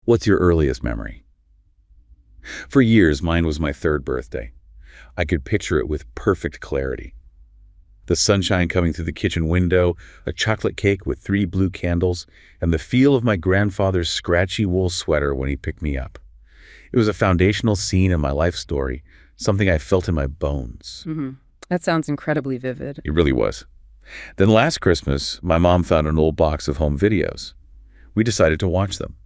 What's your earliest memory? For years, mine was my third birthday. I could picture it with perfect clarity. The sunshine coming through the kitchen window, a chocolate cake with 3 blue candles, and the feel of my grandfather's scratchy wool sweater when he picked me up. It was a foundational scene in my life story, something I felt in my bones. That sounds incredibly vivid. It really was. Then last Christmas, my mom found an old box of home videos. We decided to watch them.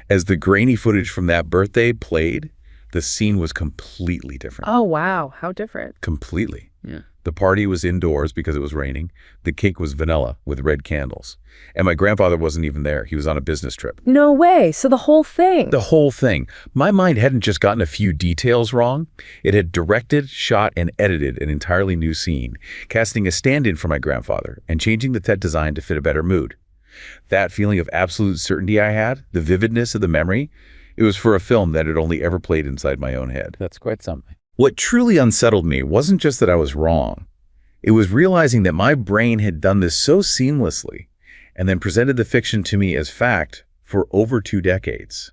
As the grainy footage from that birthday played, the scene was completely different. Oh, wow. How different. Completely. Yeah. The party was indoors because it was raining. The cake was vanilla with red candles. And my grandfather wasn't even there. He was on a business trip. No way. So the whole thing. The whole thing. My mind hadn't just gotten a few details wrong. It had directed, shot, and edited an entirely new scene, casting a stand-in for my grandfather and changing the set design to fit a better mood. That feeling of absolute certainty I had, the vividness of the memory, it was for a film that had only ever played inside my own head. That's quite something. What truly unsettled me wasn't just that I was wrong. It was realizing that my brain had done this so seamlessly and then presented the fiction to me as fact for over 2 decades.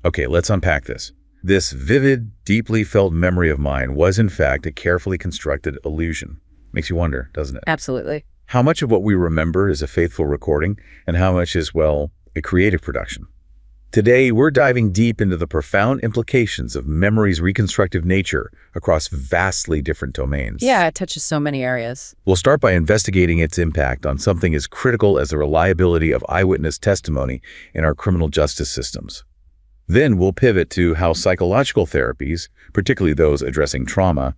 Okay, let's unpack this. This vivid, deeply felt memory of mine was in fact a carefully constructed illusion. Makes you wonder, doesn't it? Absolutely. How much of what we remember is a faithful recording and how much is, well, a creative production? Today, we're diving deep into the profound implications of memory's reconstructive nature across vastly different domains. Yeah, it touches so many areas. We'll start by investigating its impact on something as critical as the reliability of eyewitness testimony in our criminal justice systems. Then we'll pivot to how psychological therapies, particularly those addressing trauma,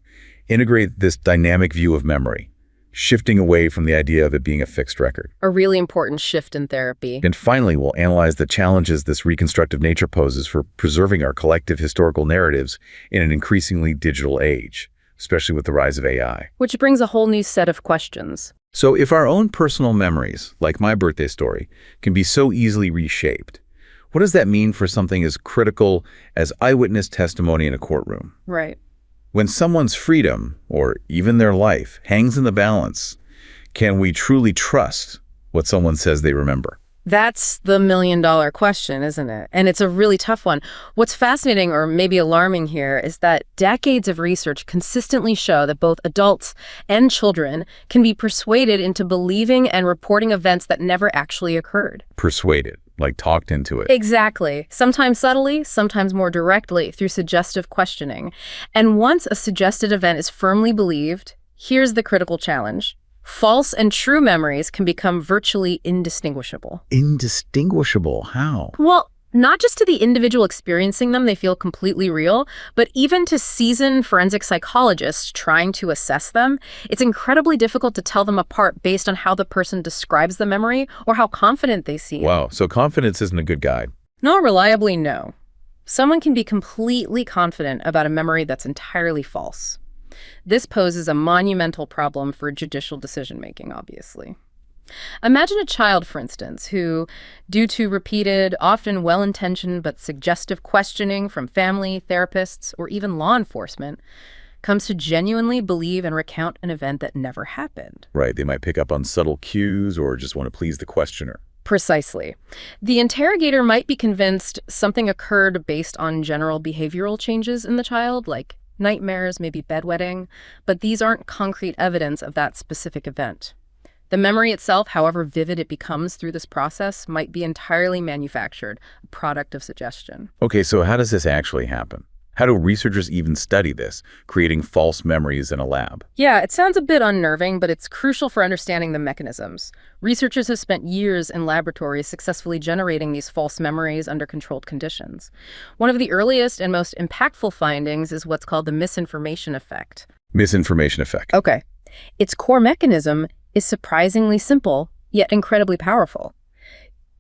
integrate this dynamic view of memory, shifting away from the idea of it being a fixed record. A really important shift in therapy. And finally, we'll analyze the challenges this reconstructive nature poses for preserving our collective historical narratives in an increasingly digital age, especially with the rise of AI. Which brings a whole new set of questions. So if our own personal memories, like my birthday story, can be so easily reshaped, what does that mean for something as critical as eyewitness testimony in a courtroom? Right. When someone's freedom, or even their life, hangs in the balance, can we truly trust what someone says they remember? That's the million-dollar question, isn't it? And it's a really tough one. What's fascinating, or maybe alarming here, is that decades of research consistently show that both adults and children can be persuaded into believing and reporting events that never actually occurred. Persuaded, like talked into it. Exactly. Sometimes subtly, sometimes more directly through suggestive questioning. And once a suggested event is firmly believed, here's the critical challenge. False and true memories can become virtually indistinguishable. Indistinguishable? How? Well, not just to the individual experiencing them, they feel completely real, but even to seasoned forensic psychologists trying to assess them, it's incredibly difficult to tell them apart based on how the person describes the memory or how confident they seem. Wow, so confidence isn't a good guide. Not reliably, no. Someone can be completely confident about a memory that's entirely false. This poses a monumental problem for judicial decision-making, obviously. Imagine a child, for instance, who, due to repeated, often well-intentioned but suggestive questioning from family, therapists, or even law enforcement, comes to genuinely believe and recount an event that never happened. Right, they might pick up on subtle cues or just want to please the questioner. Precisely. The interrogator might be convinced something occurred based on general behavioral changes in the child, like nightmares, maybe bedwetting, but these aren't concrete evidence of that specific event. The memory itself, however vivid it becomes through this process, might be entirely manufactured, a product of suggestion. Okay, so how does this actually happen? How do researchers even study this, creating false memories in a lab? Yeah, it sounds a bit unnerving, but it's crucial for understanding the mechanisms. Researchers have spent years in laboratories successfully generating these false memories under controlled conditions. One of the earliest and most impactful findings is what's called the misinformation effect. Misinformation effect. Okay. Its core mechanism is surprisingly simple, yet incredibly powerful.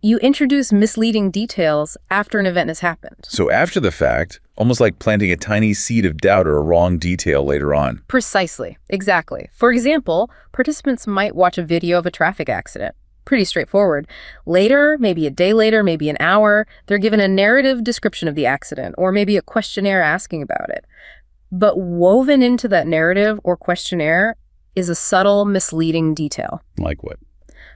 You introduce misleading details after an event has happened. So after the fact, almost like planting a tiny seed of doubt or a wrong detail later on. Precisely. Exactly. For example, participants might watch a video of a traffic accident. Pretty straightforward. Later, maybe a day later, maybe an hour, they're given a narrative description of the accident, or maybe a questionnaire asking about it. But woven into that narrative or questionnaire is a subtle, misleading detail. Like what?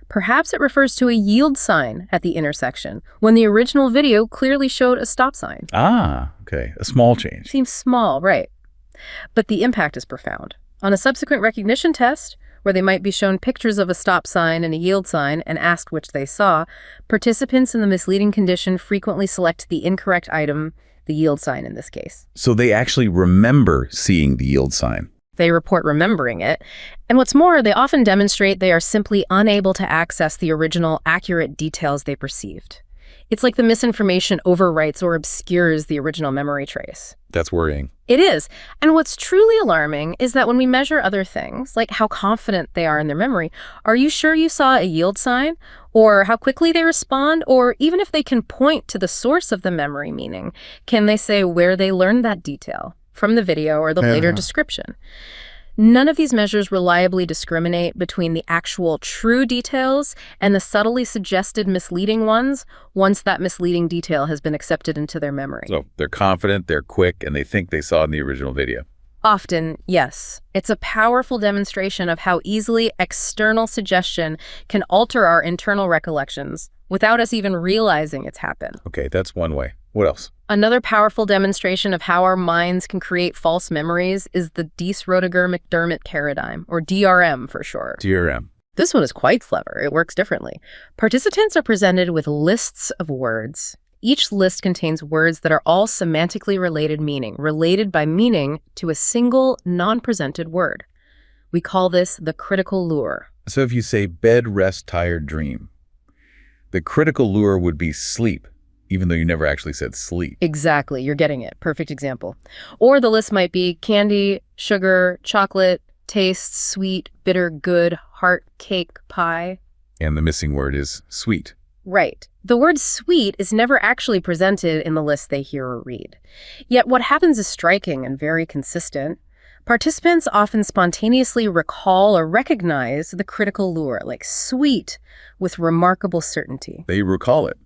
Perhaps it refers to a yield sign at the intersection, when the original video clearly showed a stop sign. Ah, okay. A small change. Seems small, right? But the impact is profound. On a subsequent recognition test, where they might be shown pictures of a stop sign and a yield sign and asked which they saw, participants in the misleading condition frequently select the incorrect item, the yield sign in this case. So they actually remember seeing the yield sign. They report remembering it. And what's more, they often demonstrate they are simply unable to access the original accurate details they perceived. It's like the misinformation overwrites or obscures the original memory trace. That's worrying. It is. And what's truly alarming is that when we measure other things, like how confident they are in their memory, are you sure you saw a yield sign? Or how quickly they respond? Or even if they can point to the source of the memory meaning, can they say where they learned that detail from the video or the later description? None of these measures reliably discriminate between the actual true details and the subtly suggested misleading ones once that misleading detail has been accepted into their memory. So they're confident, they're quick, and they think they saw it in the original video. Often, yes. It's a powerful demonstration of how easily external suggestion can alter our internal recollections without us even realizing it's happened. Okay, that's one way. What else? Another powerful demonstration of how our minds can create false memories is the Diess-Roediger-McDermott paradigm, or DRM for short. DRM. This one is quite clever. It works differently. Participants are presented with lists of words. Each list contains words that are all semantically related by meaning to a single non-presented word. We call this the critical lure. So if you say bed, rest, tired, dream, the critical lure would be sleep, even though you never actually said sleep. Exactly. You're getting it. Perfect example. Or the list might be candy, sugar, chocolate, taste, sweet, bitter, good, heart, cake, pie. And the missing word is sweet. Right. The word sweet is never actually presented in the list they hear or read. Yet what happens is striking and very consistent. Participants often spontaneously recall or recognize the critical lure, like sweet, with remarkable certainty. They recall it,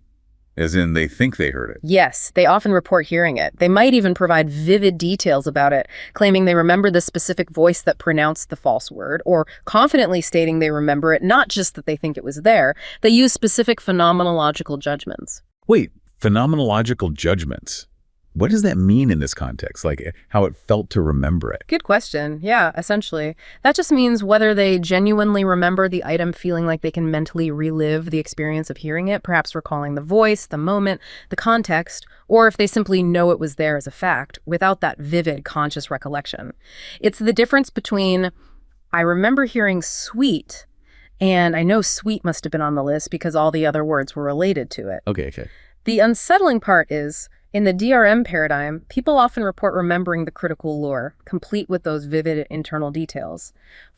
as in they think they heard it. Yes, they often report hearing it. They might even provide vivid details about it, claiming they remember the specific voice that pronounced the false word, or confidently stating they remember it, not just that they think it was there. They use specific phenomenological judgments. Wait, phenomenological judgments. What does that mean in this context? Like how it felt to remember it? Good question. Yeah, essentially. That just means whether they genuinely remember the item, feeling like they can mentally relive the experience of hearing it, perhaps recalling the voice, the moment, the context, or if they simply know it was there as a fact without that vivid conscious recollection. It's the difference between, I remember hearing sweet, and I know sweet must have been on the list because all the other words were related to it. Okay. The unsettling part is, in the DRM paradigm, people often report remembering the critical lure, complete with those vivid internal details.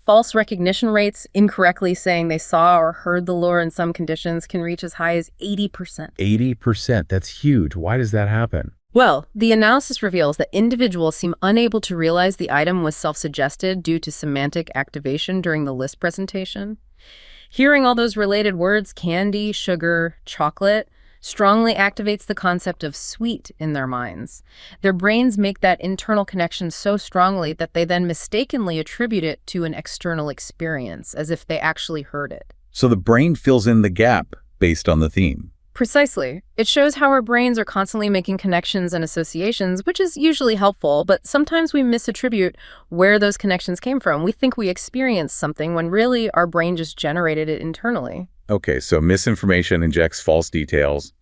False recognition rates, incorrectly saying they saw or heard the lure in some conditions, can reach as high as 80%. 80%, that's huge. Why does that happen? Well, the analysis reveals that individuals seem unable to realize the item was self-suggested due to semantic activation during the list presentation. Hearing all those related words, candy, sugar, chocolate, strongly activates the concept of sweet in their minds. Their brains make that internal connection so strongly that they then mistakenly attribute it to an external experience, as if they actually heard it. So the brain fills in the gap based on the theme. Precisely. It shows how our brains are constantly making connections and associations, which is usually helpful, but sometimes we misattribute where those connections came from. We think we experienced something when really our brain just generated it internally. Okay, so misinformation injects false details.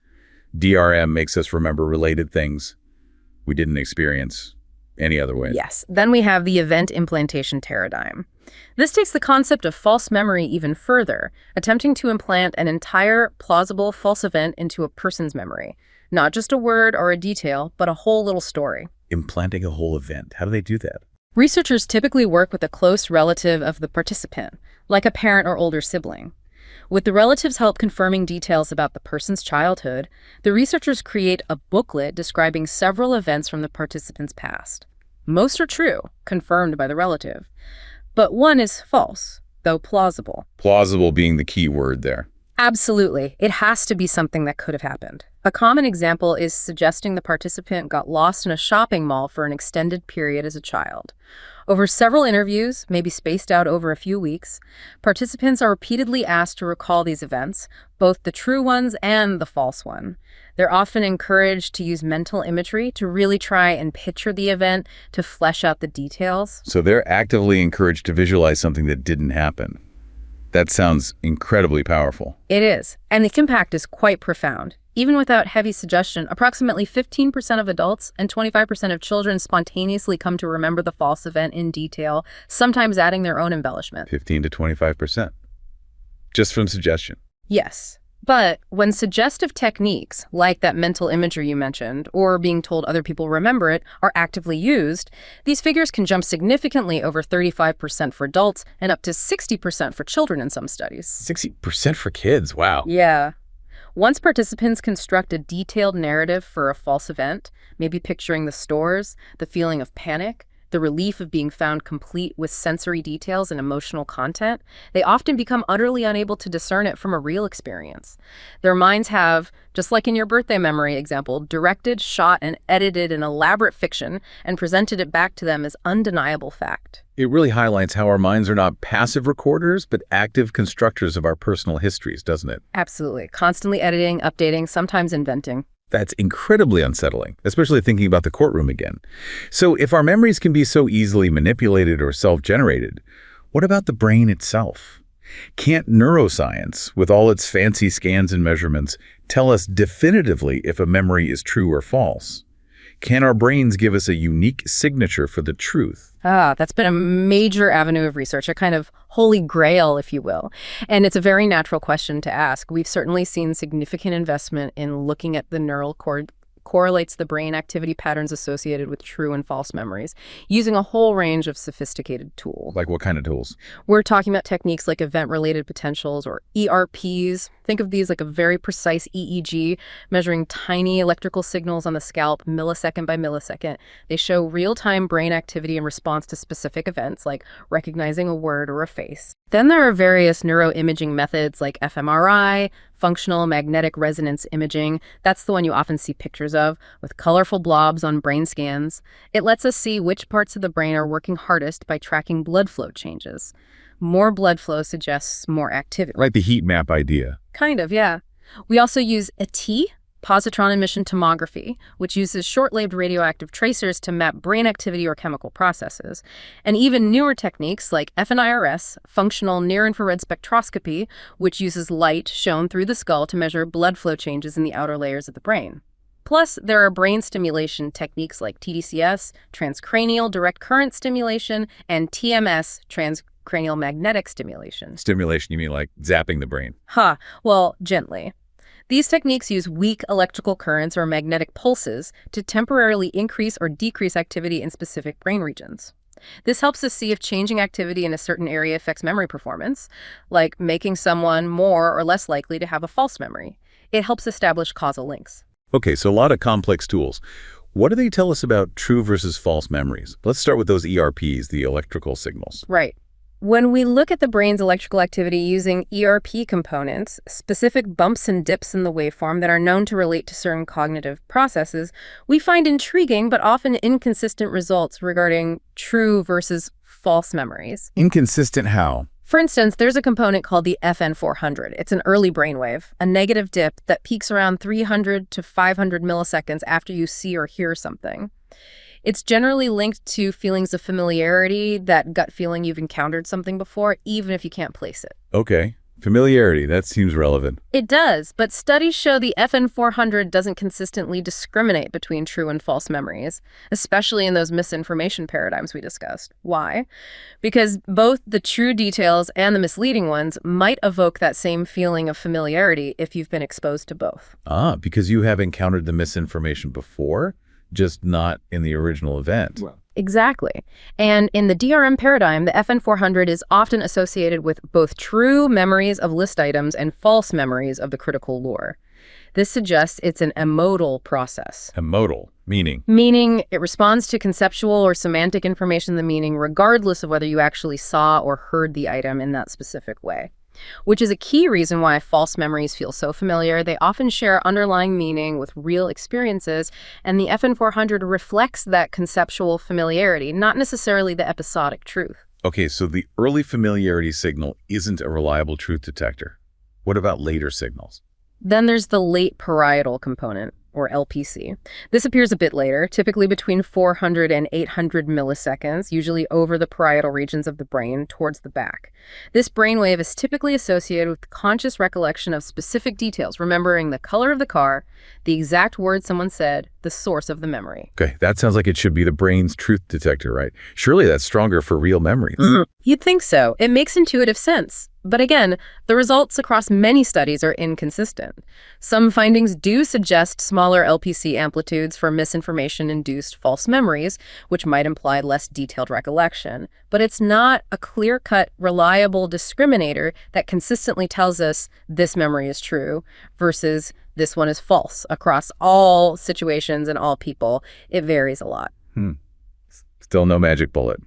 DRM makes us remember related things we didn't experience any other way. Yes. Then we have the event implantation paradigm. This takes the concept of false memory even further, attempting to implant an entire plausible false event into a person's memory. Not just a word or a detail, but a whole little story. Implanting a whole event. How do they do that? Researchers typically work with a close relative of the participant, like a parent or older sibling. With the relatives' help confirming details about the person's childhood, the researchers create a booklet describing several events from the participant's past. Most are true, confirmed by the relative. But one is false, though plausible. Plausible being the key word there. Absolutely. It has to be something that could have happened. A common example is suggesting the participant got lost in a shopping mall for an extended period as a child. Over several interviews, maybe spaced out over a few weeks, participants are repeatedly asked to recall these events, both the true ones and the false one. They're often encouraged to use mental imagery to really try and picture the event, to flesh out the details. So they're actively encouraged to visualize something that didn't happen. That sounds incredibly powerful. It is, and the impact is quite profound. Even without heavy suggestion, approximately 15% of adults and 25% of children spontaneously come to remember the false event in detail, sometimes adding their own embellishment. 15 to 25%. Just from suggestion. Yes. But when suggestive techniques, like that mental imagery you mentioned, or being told other people remember it, are actively used, these figures can jump significantly over 35% for adults and up to 60% for children in some studies. 60% for kids, wow. Yeah. Once participants construct a detailed narrative for a false event, maybe picturing the stores, the feeling of panic, the relief of being found complete with sensory details and emotional content, they often become utterly unable to discern it from a real experience. Their minds have, just like in your birthday memory example, directed, shot, and edited an elaborate fiction and presented it back to them as undeniable fact. It really highlights how our minds are not passive recorders, but active constructors of our personal histories, doesn't it? Absolutely. Constantly editing, updating, sometimes inventing. That's incredibly unsettling, especially thinking about the courtroom again. So if our memories can be so easily manipulated or self-generated, what about the brain itself? Can't neuroscience, with all its fancy scans and measurements, tell us definitively if a memory is true or false? Can our brains give us a unique signature for the truth? That's been a major avenue of research, a kind of holy grail, if you will. And it's a very natural question to ask. We've certainly seen significant investment in looking at the neural correlates the brain activity patterns associated with true and false memories, using a whole range of sophisticated tools. Like what kind of tools? We're talking about techniques like event-related potentials, or ERPs. Think of these like a very precise EEG, measuring tiny electrical signals on the scalp millisecond by millisecond. They show real-time brain activity in response to specific events, like recognizing a word or a face. Then there are various neuroimaging methods like fMRI, functional magnetic resonance imaging. That's the one you often see pictures of, with colorful blobs on brain scans. It lets us see which parts of the brain are working hardest by tracking blood flow changes. More blood flow suggests more activity. Like the heat map idea. Kind of, yeah. We also use ET, positron emission tomography, which uses short-lived radioactive tracers to map brain activity or chemical processes. And even newer techniques like FNIRS, functional near-infrared spectroscopy, which uses light shown through the skull to measure blood flow changes in the outer layers of the brain. Plus, there are brain stimulation techniques like TDCS, transcranial direct current stimulation, and TMS, transcranial magnetic stimulation. Stimulation, you mean like zapping the brain? Well, gently. These techniques use weak electrical currents or magnetic pulses to temporarily increase or decrease activity in specific brain regions. This helps us see if changing activity in a certain area affects memory performance, like making someone more or less likely to have a false memory. It helps establish causal links. Okay, so a lot of complex tools. What do they tell us about true versus false memories? Let's start with those ERPs, the electrical signals. Right. When we look at the brain's electrical activity using ERP components, specific bumps and dips in the waveform that are known to relate to certain cognitive processes, we find intriguing but often inconsistent results regarding true versus false memories. Inconsistent how? For instance, there's a component called the FN400. It's an early brainwave, a negative dip that peaks around 300 to 500 milliseconds after you see or hear something. It's generally linked to feelings of familiarity, that gut feeling you've encountered something before, even if you can't place it. Okay. Familiarity, that seems relevant. It does, but studies show the FN400 doesn't consistently discriminate between true and false memories, especially in those misinformation paradigms we discussed. Why? Because both the true details and the misleading ones might evoke that same feeling of familiarity if you've been exposed to both. Because you have encountered the misinformation before, just not in the original event. Well, exactly. And in the DRM paradigm, the FN400 is often associated with both true memories of list items and false memories of the critical lore. This suggests it's an emodal process. Emodal, meaning? Meaning it responds to conceptual or semantic information in the meaning regardless of whether you actually saw or heard the item in that specific way. which is a key reason why false memories feel so familiar. They often share underlying meaning with real experiences, and the FN400 reflects that conceptual familiarity, not necessarily the episodic truth. Okay, so the early familiarity signal isn't a reliable truth detector. What about later signals? Then there's the late parietal component, or LPC. This appears a bit later, typically between 400 and 800 milliseconds, usually over the parietal regions of the brain towards the back. This brainwave is typically associated with conscious recollection of specific details, remembering the color of the car, the exact words someone said, the source of the memory. Okay, that sounds like it should be the brain's truth detector, right? Surely that's stronger for real memories. You'd think so. It makes intuitive sense. But again, the results across many studies are inconsistent. Some findings do suggest smaller LPC amplitudes for misinformation-induced false memories, which might imply less detailed recollection. But it's not a clear-cut, reliable discriminator that consistently tells us this memory is true versus this one is false across all situations and all people. It varies a lot. Still no magic bullet.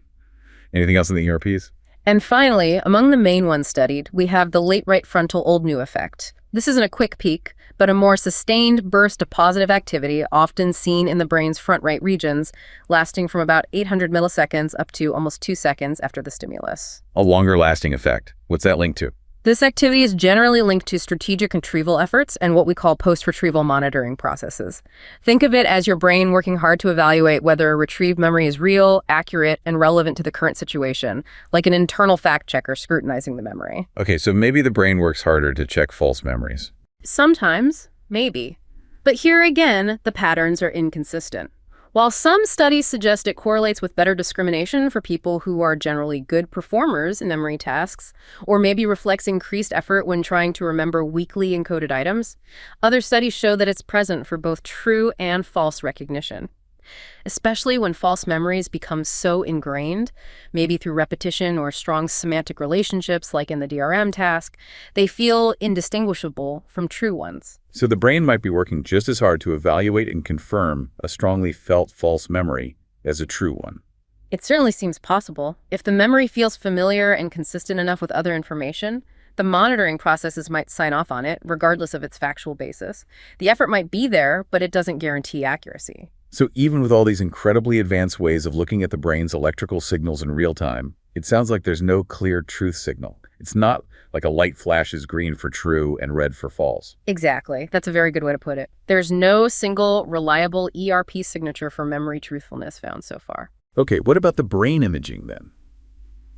Anything else in the ERPs? And finally, among the main ones studied, we have the late right frontal old new effect. This isn't a quick peak, but a more sustained burst of positive activity, often seen in the brain's front right regions, lasting from about 800 milliseconds up to almost 2 seconds after the stimulus. A longer lasting effect. What's that linked to? This activity is generally linked to strategic retrieval efforts and what we call post-retrieval monitoring processes. Think of it as your brain working hard to evaluate whether a retrieved memory is real, accurate, and relevant to the current situation, like an internal fact checker scrutinizing the memory. Okay, so maybe the brain works harder to check false memories. Sometimes, maybe. But here again, the patterns are inconsistent. While some studies suggest it correlates with better discrimination for people who are generally good performers in memory tasks, or maybe reflects increased effort when trying to remember weakly encoded items, other studies show that it's present for both true and false recognition. Especially when false memories become so ingrained, maybe through repetition or strong semantic relationships like in the DRM task, they feel indistinguishable from true ones. So the brain might be working just as hard to evaluate and confirm a strongly felt false memory as a true one. It certainly seems possible. If the memory feels familiar and consistent enough with other information, the monitoring processes might sign off on it, regardless of its factual basis. The effort might be there, but it doesn't guarantee accuracy. So even with all these incredibly advanced ways of looking at the brain's electrical signals in real time, it sounds like there's no clear truth signal. It's not like a light flashes green for true and red for false. Exactly. That's a very good way to put it. There's no single reliable ERP signature for memory truthfulness found so far. Okay, what about the brain imaging then?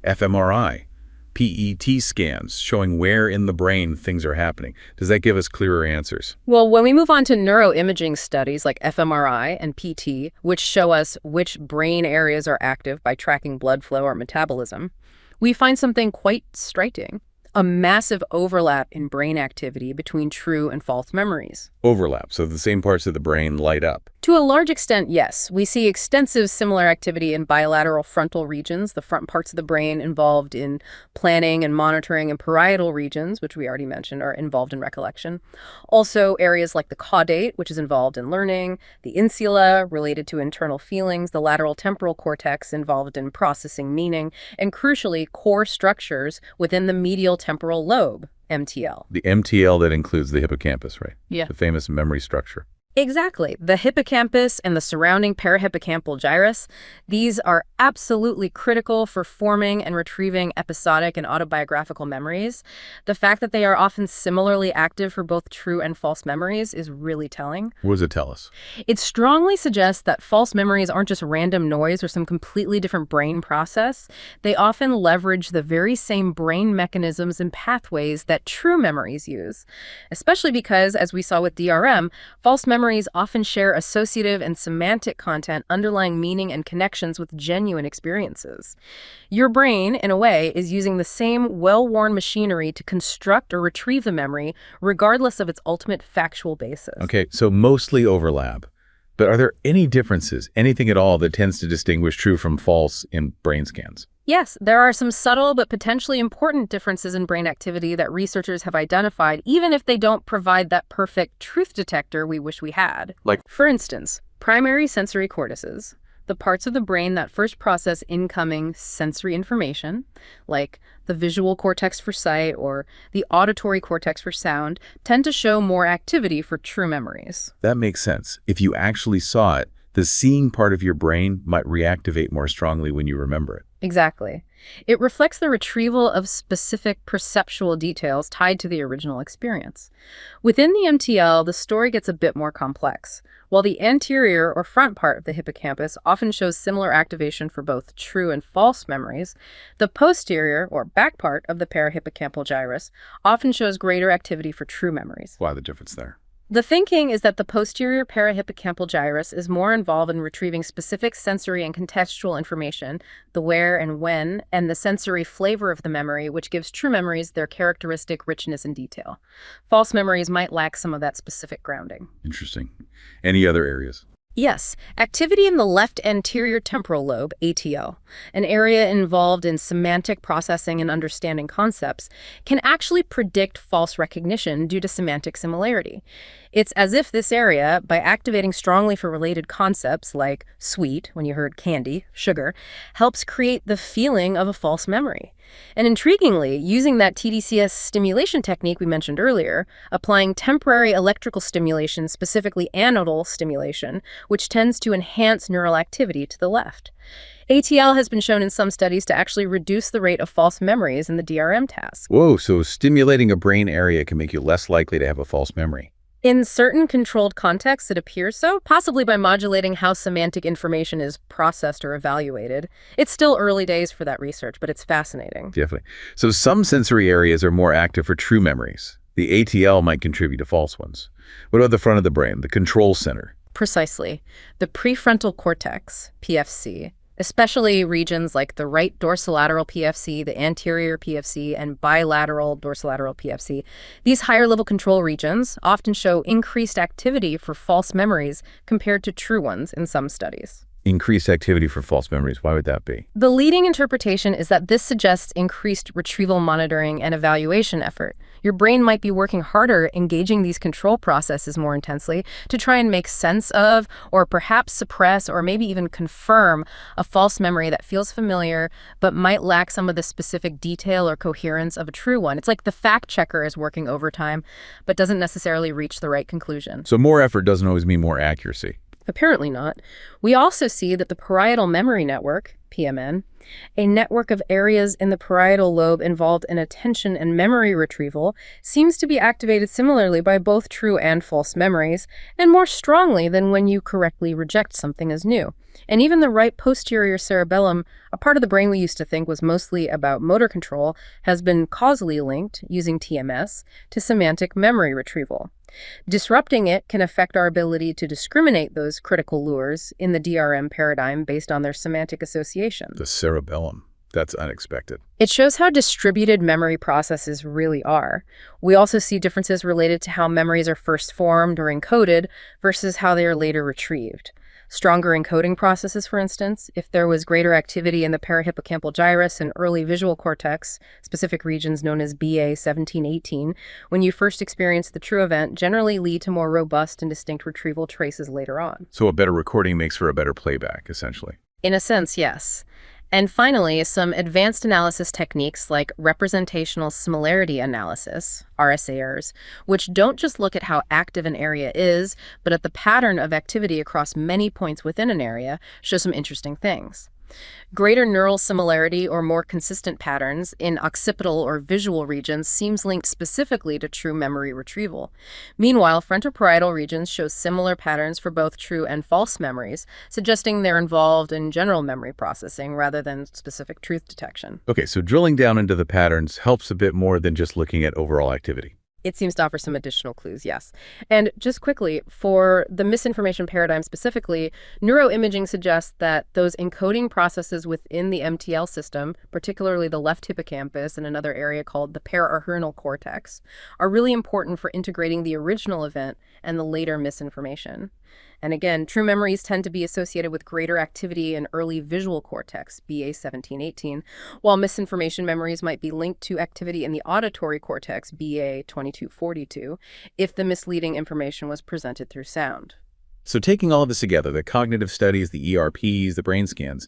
fMRI, PET scans showing where in the brain things are happening. Does that give us clearer answers? Well, when we move on to neuroimaging studies like fMRI and PT, which show us which brain areas are active by tracking blood flow or metabolism, we find something quite striking. A massive overlap in brain activity between true and false memories. Overlap, so the same parts of the brain light up. To a large extent, yes. We see extensive similar activity in bilateral frontal regions, the front parts of the brain involved in planning and monitoring, and parietal regions, which we already mentioned, are involved in recollection. Also, areas like the caudate, which is involved in learning, the insula, related to internal feelings, the lateral temporal cortex, involved in processing meaning, and crucially, core structures within the medial temporal lobe, MTL. The MTL that includes the hippocampus, right? Yeah. The famous memory structure. Exactly. The hippocampus and the surrounding parahippocampal gyrus, these are absolutely critical for forming and retrieving episodic and autobiographical memories. The fact that they are often similarly active for both true and false memories is really telling. What does it tell us? It strongly suggests that false memories aren't just random noise or some completely different brain process. They often leverage the very same brain mechanisms and pathways that true memories use, especially because, as we saw with DRM, false memories often share associative and semantic content, underlying meaning and connections with genuine experiences. Your brain, in a way, is using the same well-worn machinery to construct or retrieve the memory, regardless of its ultimate factual basis. Okay, so mostly overlap. But are there any differences, anything at all, that tends to distinguish true from false in brain scans? Yes, there are some subtle but potentially important differences in brain activity that researchers have identified, even if they don't provide that perfect truth detector we wish we had. Like? For instance, primary sensory cortices, The parts of the brain that first process incoming sensory information, like the visual cortex for sight or the auditory cortex for sound, tend to show more activity for true memories. That makes sense. If you actually saw it, the seeing part of your brain might reactivate more strongly when you remember it. Exactly. It reflects the retrieval of specific perceptual details tied to the original experience. Within the MTL, the story gets a bit more complex. While the anterior or front part of the hippocampus often shows similar activation for both true and false memories, the posterior or back part of the parahippocampal gyrus often shows greater activity for true memories. Why the difference there? The thinking is that the posterior parahippocampal gyrus is more involved in retrieving specific sensory and contextual information, the where and when, and the sensory flavor of the memory, which gives true memories their characteristic richness and detail. False memories might lack some of that specific grounding. Interesting. Any other areas? Yes, activity in the left anterior temporal lobe, ATL, an area involved in semantic processing and understanding concepts, can actually predict false recognition due to semantic similarity. It's as if this area, by activating strongly for related concepts like sweet, when you heard candy, sugar, helps create the feeling of a false memory. And intriguingly, using that TDCS stimulation technique we mentioned earlier, applying temporary electrical stimulation, specifically anodal stimulation, which tends to enhance neural activity to the left. ATL has been shown in some studies to actually reduce the rate of false memories in the DRM task. Whoa, so stimulating a brain area can make you less likely to have a false memory. In certain controlled contexts, it appears so, possibly by modulating how semantic information is processed or evaluated. It's still early days for that research, but it's fascinating. Definitely. So some sensory areas are more active for true memories. The ATL might contribute to false ones. What about the front of the brain, the control center? Precisely. The prefrontal cortex, PFC, especially regions like the right dorsolateral PFC, the anterior PFC, and bilateral dorsolateral PFC. These higher-level control regions often show increased activity for false memories compared to true ones in some studies. Increased activity for false memories. Why would that be? The leading interpretation is that this suggests increased retrieval monitoring and evaluation effort. Your brain might be working harder, engaging these control processes more intensely to try and make sense of, or perhaps suppress, or maybe even confirm a false memory that feels familiar but might lack some of the specific detail or coherence of a true one. It's like the fact checker is working overtime but doesn't necessarily reach the right conclusion. So more effort doesn't always mean more accuracy. Apparently not. We also see that the parietal memory network, PMN, a network of areas in the parietal lobe involved in attention and memory retrieval, seems to be activated similarly by both true and false memories, and more strongly than when you correctly reject something as new. And even the right posterior cerebellum, a part of the brain we used to think was mostly about motor control, has been causally linked, using TMS, to semantic memory retrieval. Disrupting it can affect our ability to discriminate those critical lures in the DRM paradigm based on their semantic association. The cerebellum. That's unexpected. It shows how distributed memory processes really are. We also see differences related to how memories are first formed or encoded versus how they are later retrieved. Stronger encoding processes, for instance, if there was greater activity in the parahippocampal gyrus and early visual cortex, specific regions known as BA 1718, when you first experience the true event, generally lead to more robust and distinct retrieval traces later on. So a better recording makes for a better playback, essentially. In a sense, yes. And finally, some advanced analysis techniques like representational similarity analysis, RSARs, which don't just look at how active an area is, but at the pattern of activity across many points within an area, show some interesting things. Greater neural similarity or more consistent patterns in occipital or visual regions seems linked specifically to true memory retrieval. Meanwhile, frontoparietal regions show similar patterns for both true and false memories, suggesting they're involved in general memory processing rather than specific truth detection. Okay, so drilling down into the patterns helps a bit more than just looking at overall activity. It seems to offer some additional clues, yes. And just quickly, for the misinformation paradigm specifically, neuroimaging suggests that those encoding processes within the MTL system, particularly the left hippocampus and another area called the parahernal cortex, are really important for integrating the original event and the later misinformation. And again, true memories tend to be associated with greater activity in early visual cortex, BA 1718, while misinformation memories might be linked to activity in the auditory cortex, BA 2242, if the misleading information was presented through sound. So taking all of this together, the cognitive studies, the ERPs, the brain scans,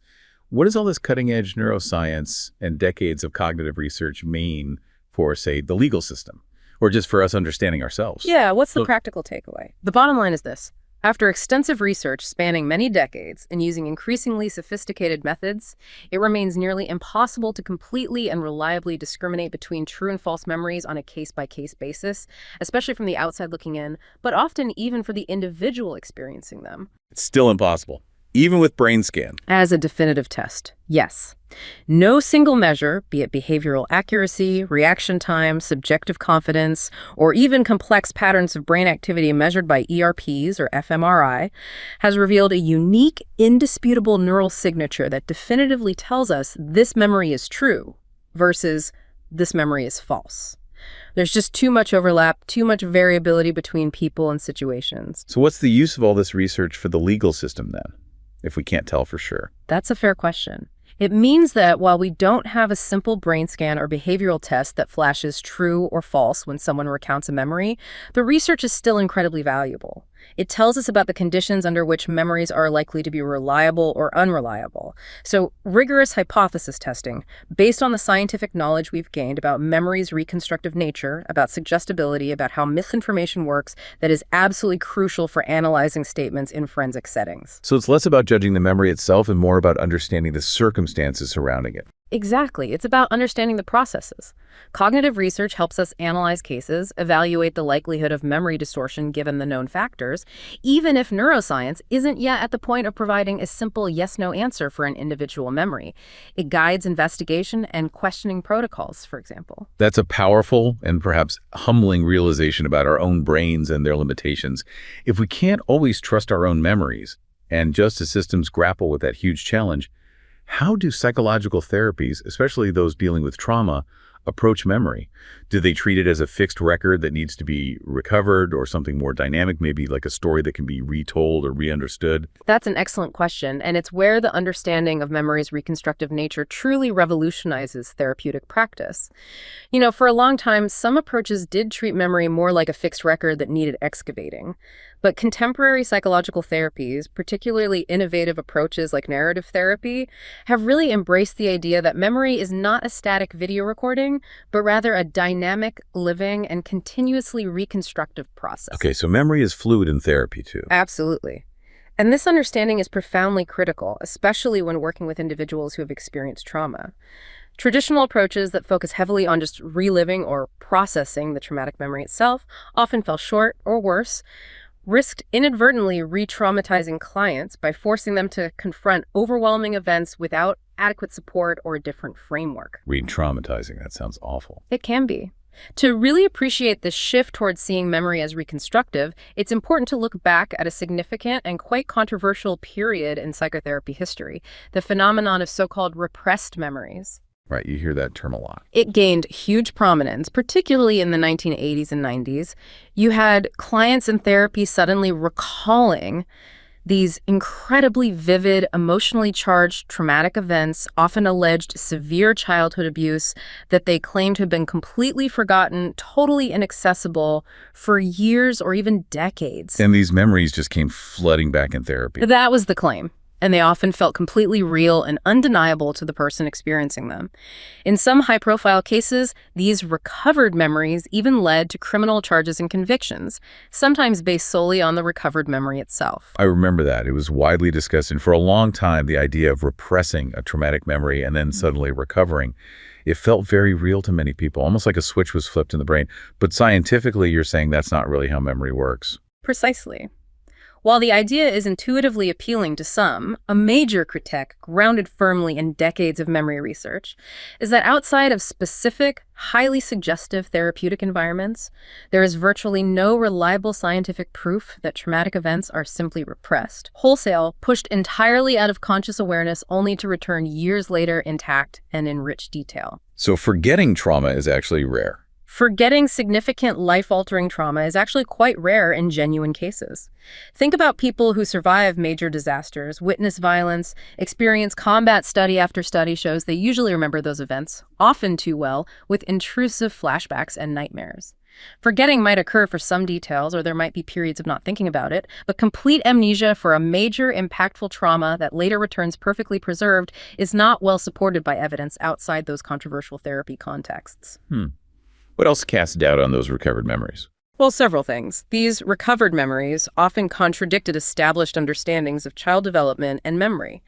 what does all this cutting-edge neuroscience and decades of cognitive research mean for, say, the legal system, or just for us understanding ourselves? Yeah, what's the practical takeaway? The bottom line is this. After extensive research spanning many decades and using increasingly sophisticated methods, it remains nearly impossible to completely and reliably discriminate between true and false memories on a case-by-case basis, especially from the outside looking in, but often even for the individual experiencing them. It's still impossible, even with brain scan. As a definitive test, yes. No single measure, be it behavioral accuracy, reaction time, subjective confidence, or even complex patterns of brain activity measured by ERPs or fMRI, has revealed a unique, indisputable neural signature that definitively tells us this memory is true versus this memory is false. There's just too much overlap, too much variability between people and situations. So what's the use of all this research for the legal system then, if we can't tell for sure? That's a fair question. It means that while we don't have a simple brain scan or behavioral test that flashes true or false when someone recounts a memory, the research is still incredibly valuable. It tells us about the conditions under which memories are likely to be reliable or unreliable. So rigorous hypothesis testing, based on the scientific knowledge we've gained about memory's reconstructive nature, about suggestibility, about how misinformation works, that is absolutely crucial for analyzing statements in forensic settings. So it's less about judging the memory itself and more about understanding the circumstances surrounding it. Exactly. It's about understanding the processes. Cognitive research helps us analyze cases, evaluate the likelihood of memory distortion given the known factors, even if neuroscience isn't yet at the point of providing a simple yes-no answer for an individual memory. It guides investigation and questioning protocols, for example. That's a powerful and perhaps humbling realization about our own brains and their limitations. If we can't always trust our own memories, and justice systems grapple with that huge challenge, how do psychological therapies, especially those dealing with trauma, approach memory? Do they treat it as a fixed record that needs to be recovered, or something more dynamic, maybe like a story that can be retold or re-understood? That's an excellent question, and it's where the understanding of memory's reconstructive nature truly revolutionizes therapeutic practice. You know, for a long time, some approaches did treat memory more like a fixed record that needed excavating. But contemporary psychological therapies, particularly innovative approaches like narrative therapy, have really embraced the idea that memory is not a static video recording, but rather a dynamic, living, and continuously reconstructive process. Okay, so memory is fluid in therapy too. Absolutely. And this understanding is profoundly critical, especially when working with individuals who have experienced trauma. Traditional approaches that focus heavily on just reliving or processing the traumatic memory itself often fell short, or worse, risked inadvertently re-traumatizing clients by forcing them to confront overwhelming events without adequate support or a different framework. Re-traumatizing, that sounds awful. It can be. To really appreciate this shift towards seeing memory as reconstructive, it's important to look back at a significant and quite controversial period in psychotherapy history, the phenomenon of so-called repressed memories. Right, you hear that term a lot. It gained huge prominence, particularly in the 1980s and 90s. You had clients in therapy suddenly recalling these incredibly vivid, emotionally charged traumatic events, often alleged severe childhood abuse that they claimed to have been completely forgotten, totally inaccessible for years or even decades. And these memories just came flooding back in therapy. That was the claim. And they often felt completely real and undeniable to the person experiencing them. In some high-profile cases, these recovered memories even led to criminal charges and convictions, sometimes based solely on the recovered memory itself. I remember that. It was widely discussed, and for a long time, the idea of repressing a traumatic memory and then suddenly recovering, it felt very real to many people, almost like a switch was flipped in the brain. But scientifically, you're saying that's not really how memory works. Precisely. While the idea is intuitively appealing to some, a major critique, grounded firmly in decades of memory research, is that outside of specific, highly suggestive therapeutic environments, there is virtually no reliable scientific proof that traumatic events are simply repressed, wholesale, pushed entirely out of conscious awareness only to return years later intact and in rich detail. So forgetting trauma is actually rare. Forgetting significant life-altering trauma is actually quite rare in genuine cases. Think about people who survive major disasters, witness violence, experience combat. Study after study shows they usually remember those events, often too well, with intrusive flashbacks and nightmares. Forgetting might occur for some details, or there might be periods of not thinking about it, but complete amnesia for a major, impactful trauma that later returns perfectly preserved is not well supported by evidence outside those controversial therapy contexts. What else casts doubt on those recovered memories? Well, several things. These recovered memories often contradicted established understandings of child development and memory.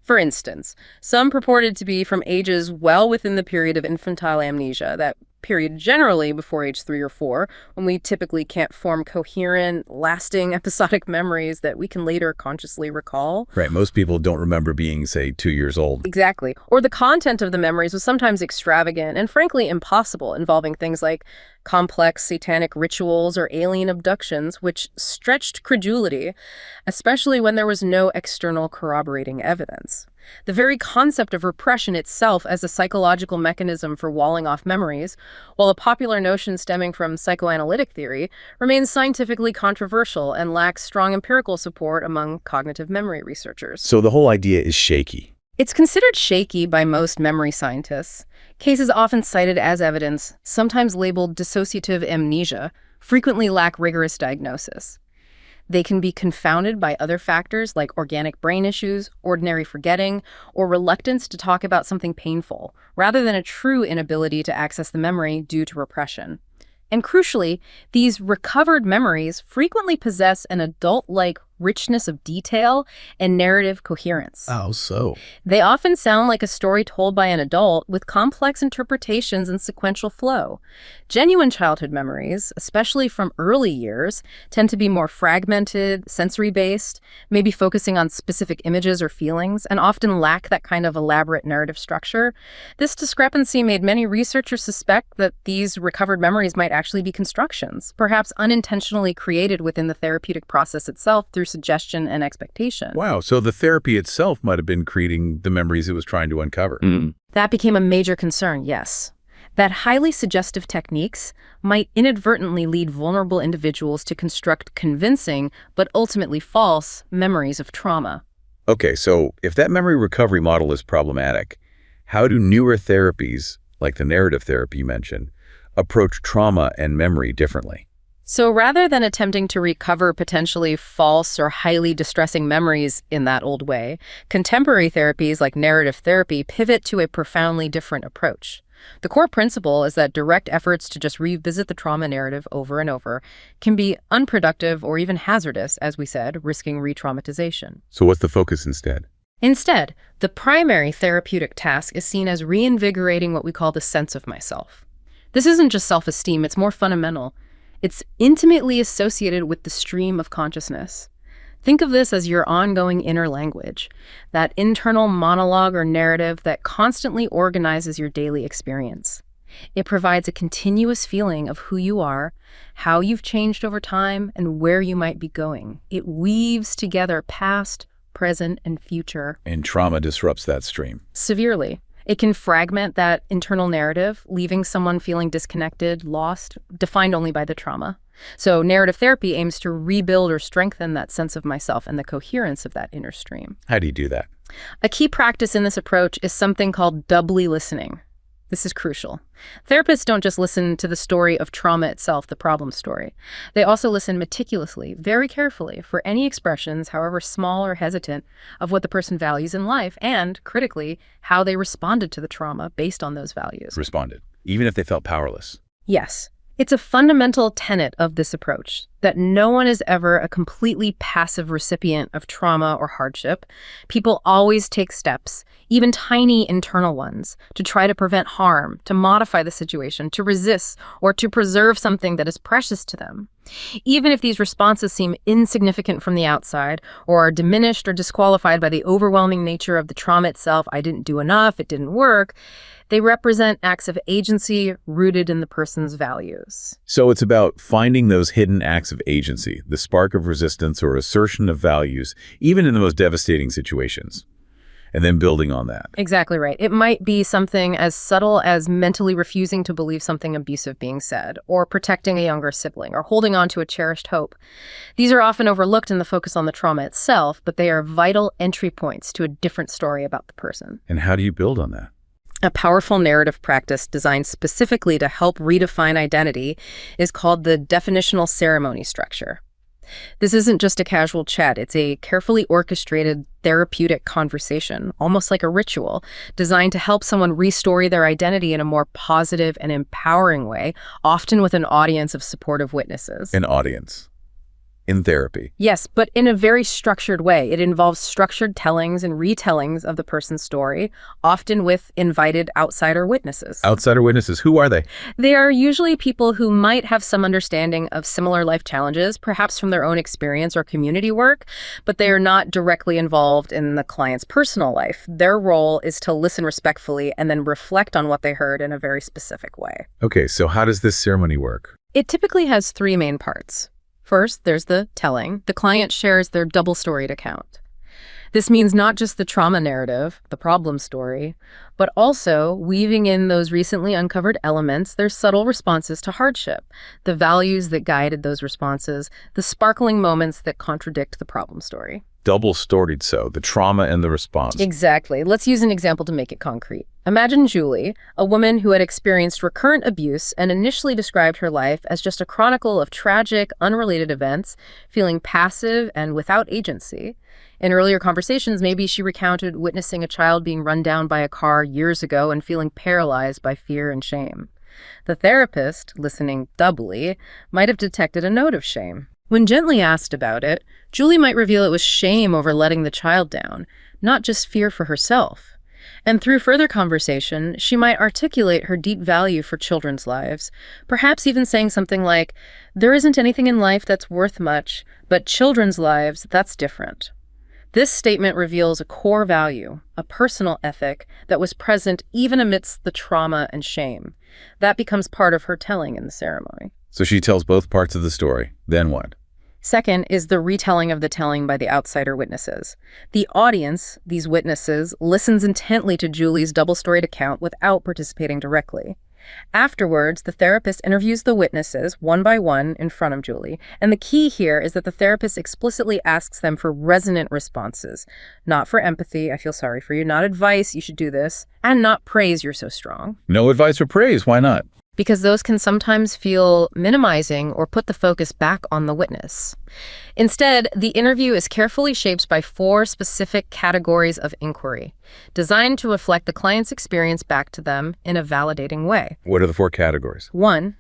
For instance, some purported to be from ages well within the period of infantile amnesia, that period generally before age 3 or 4, when we typically can't form coherent, lasting episodic memories that we can later consciously recall. Right, most people don't remember being, say, 2 years old. Exactly. Or the content of the memories was sometimes extravagant and frankly impossible, involving things like complex satanic rituals or alien abductions, which stretched credulity, especially when there was no external corroborating evidence. The very concept of repression itself as a psychological mechanism for walling off memories, while a popular notion stemming from psychoanalytic theory, remains scientifically controversial and lacks strong empirical support among cognitive memory researchers. So the whole idea is shaky. It's considered shaky by most memory scientists. Cases often cited as evidence, sometimes labeled dissociative amnesia, frequently lack rigorous diagnosis. They can be confounded by other factors like organic brain issues, ordinary forgetting, or reluctance to talk about something painful, rather than a true inability to access the memory due to repression. And crucially, these recovered memories frequently possess an adult-like richness of detail and narrative coherence. Oh, so? They often sound like a story told by an adult with complex interpretations and sequential flow. Genuine childhood memories, especially from early years, tend to be more fragmented, sensory-based, maybe focusing on specific images or feelings, and often lack that kind of elaborate narrative structure. This discrepancy made many researchers suspect that these recovered memories might actually be constructions, perhaps unintentionally created within the therapeutic process itself through suggestion and expectation. Wow, so the therapy itself might have been creating the memories it was trying to uncover. That became a major concern, yes. That highly suggestive techniques might inadvertently lead vulnerable individuals to construct convincing, but ultimately false, memories of trauma. Okay, so if that memory recovery model is problematic, how do newer therapies, like the narrative therapy you mentioned, approach trauma and memory differently? So rather than attempting to recover potentially false or highly distressing memories in that old way, contemporary therapies like narrative therapy pivot to a profoundly different approach. The core principle is that direct efforts to just revisit the trauma narrative over and over can be unproductive or even hazardous, as we said, risking re-traumatization. So what's the focus instead? Instead, the primary therapeutic task is seen as reinvigorating what we call the sense of myself. This isn't just self-esteem, it's more fundamental. It's intimately associated with the stream of consciousness. Think of this as your ongoing inner language, that internal monologue or narrative that constantly organizes your daily experience. It provides a continuous feeling of who you are, how you've changed over time, and where you might be going. It weaves together past, present, and future. And trauma disrupts that stream. Severely. It can fragment that internal narrative, leaving someone feeling disconnected, lost, defined only by the trauma. So narrative therapy aims to rebuild or strengthen that sense of myself and the coherence of that inner stream. How do you do that? A key practice in this approach is something called doubly listening. This is crucial. Therapists don't just listen to the story of trauma itself, the problem story. They also listen meticulously, very carefully, for any expressions, however small or hesitant, of what the person values in life and, critically, how they responded to the trauma based on those values. Responded, even if they felt powerless. Yes. It's a fundamental tenet of this approach that no one is ever a completely passive recipient of trauma or hardship. People always take steps, even tiny internal ones, to try to prevent harm, to modify the situation, to resist, or to preserve something that is precious to them. Even if these responses seem insignificant from the outside, or are diminished or disqualified by the overwhelming nature of the trauma itself, I didn't do enough, it didn't work, they represent acts of agency rooted in the person's values. So it's about finding those hidden acts of agency, the spark of resistance or assertion of values, even in the most devastating situations, and then building on that. Exactly right. It might be something as subtle as mentally refusing to believe something abusive being said, or protecting a younger sibling, or holding on to a cherished hope. These are often overlooked in the focus on the trauma itself, but they are vital entry points to a different story about the person. And how do you build on that? A powerful narrative practice designed specifically to help redefine identity is called the definitional ceremony structure. This isn't just a casual chat, it's a carefully orchestrated therapeutic conversation, almost like a ritual, designed to help someone restory their identity in a more positive and empowering way, often with an audience of supportive witnesses. An audience. In therapy. Yes, but in a very structured way. It involves structured tellings and retellings of the person's story, often with invited outsider witnesses. Outsider witnesses, who are they? They are usually people who might have some understanding of similar life challenges, perhaps from their own experience or community work, but they are not directly involved in the client's personal life. Their role is to listen respectfully and then reflect on what they heard in a very specific way. Okay, so how does this ceremony work? It typically has three main parts. First, there's the telling. The client shares their double-storied account. This means not just the trauma narrative, the problem story, but also weaving in those recently uncovered elements, their subtle responses to hardship, the values that guided those responses, the sparkling moments that contradict the problem story. Double-storied, so the trauma and the response. Exactly. Let's use an example to make it concrete. Imagine Julie, a woman who had experienced recurrent abuse and initially described her life as just a chronicle of tragic, unrelated events, feeling passive and without agency. In earlier conversations, maybe she recounted witnessing a child being run down by a car years ago and feeling paralyzed by fear and shame. The therapist, listening doubly, might have detected a note of shame. When gently asked about it, Julie might reveal it was shame over letting the child down, not just fear for herself. And through further conversation, she might articulate her deep value for children's lives, perhaps even saying something like, "There isn't anything in life that's worth much, but children's lives, that's different." This statement reveals a core value, a personal ethic that was present even amidst the trauma and shame. That becomes part of her telling in the ceremony. So she tells both parts of the story. Then what? Second is the retelling of the telling by the outsider witnesses. The audience, these witnesses, listens intently to Julie's double-storied account without participating directly. Afterwards, the therapist interviews the witnesses one by one in front of Julie, and the key here is that the therapist explicitly asks them for resonant responses, not for empathy, "I feel sorry for you," not advice, "You should do this," and not praise, "You're so strong." No advice or praise, why not? Because those can sometimes feel minimizing or put the focus back on the witness. Instead, the interview is carefully shaped by 4 specific categories of inquiry, designed to reflect the client's experience back to them in a validating way. What are the 4 categories? 1.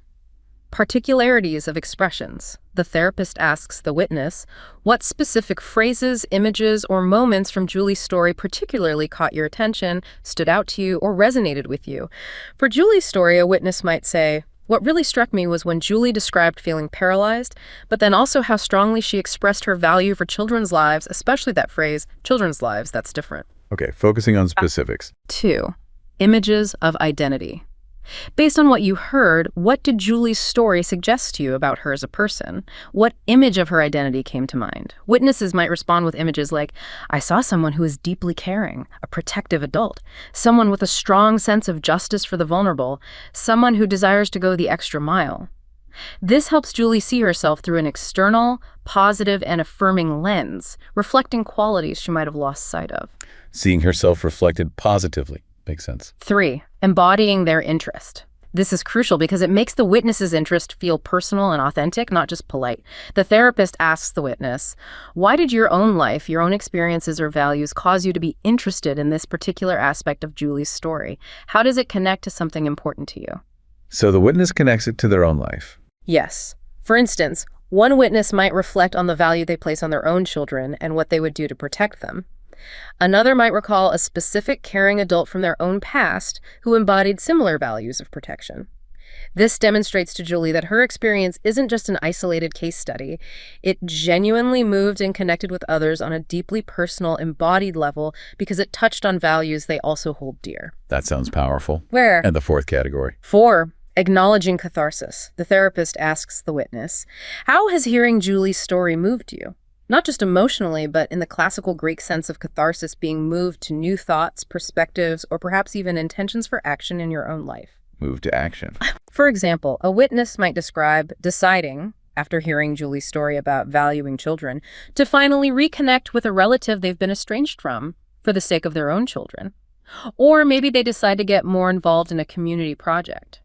Particularities of expressions. The therapist asks the witness, what specific phrases, images, or moments from Julie's story particularly caught your attention, stood out to you, or resonated with you? For Julie's story, a witness might say, "What really struck me was when Julie described feeling paralyzed, but then also how strongly she expressed her value for children's lives, especially that phrase, children's lives, that's different." Okay, focusing on specifics. 2. Images of identity. Based on what you heard, what did Julie's story suggest to you about her as a person? What image of her identity came to mind? Witnesses might respond with images like, "I saw someone who is deeply caring, a protective adult, someone with a strong sense of justice for the vulnerable, someone who desires to go the extra mile." This helps Julie see herself through an external, positive, and affirming lens, reflecting qualities she might have lost sight of. Seeing herself reflected positively. Makes sense. 3. Embodying their interest. This is crucial because it makes the witness's interest feel personal and authentic, not just polite. The therapist asks the witness, why did your own life, your own experiences or values cause you to be interested in this particular aspect of Julie's story? How does it connect to something important to you? So the witness connects it to their own life. Yes. For instance, one witness might reflect on the value they place on their own children and what they would do to protect them. Another might recall a specific caring adult from their own past who embodied similar values of protection. This demonstrates to Julie that her experience isn't just an isolated case study. It genuinely moved and connected with others on a deeply personal, embodied level because it touched on values they also hold dear. That sounds powerful. Where? And the 4th category. 4. Acknowledging catharsis. The therapist asks the witness, how has hearing Julie's story moved you? Not just emotionally, but in the classical Greek sense of catharsis, being moved to new thoughts, perspectives, or perhaps even intentions for action in your own life. Move to action. For example, a witness might describe deciding, after hearing Julie's story about valuing children, to finally reconnect with a relative they've been estranged from for the sake of their own children. Or maybe they decide to get more involved in a community project.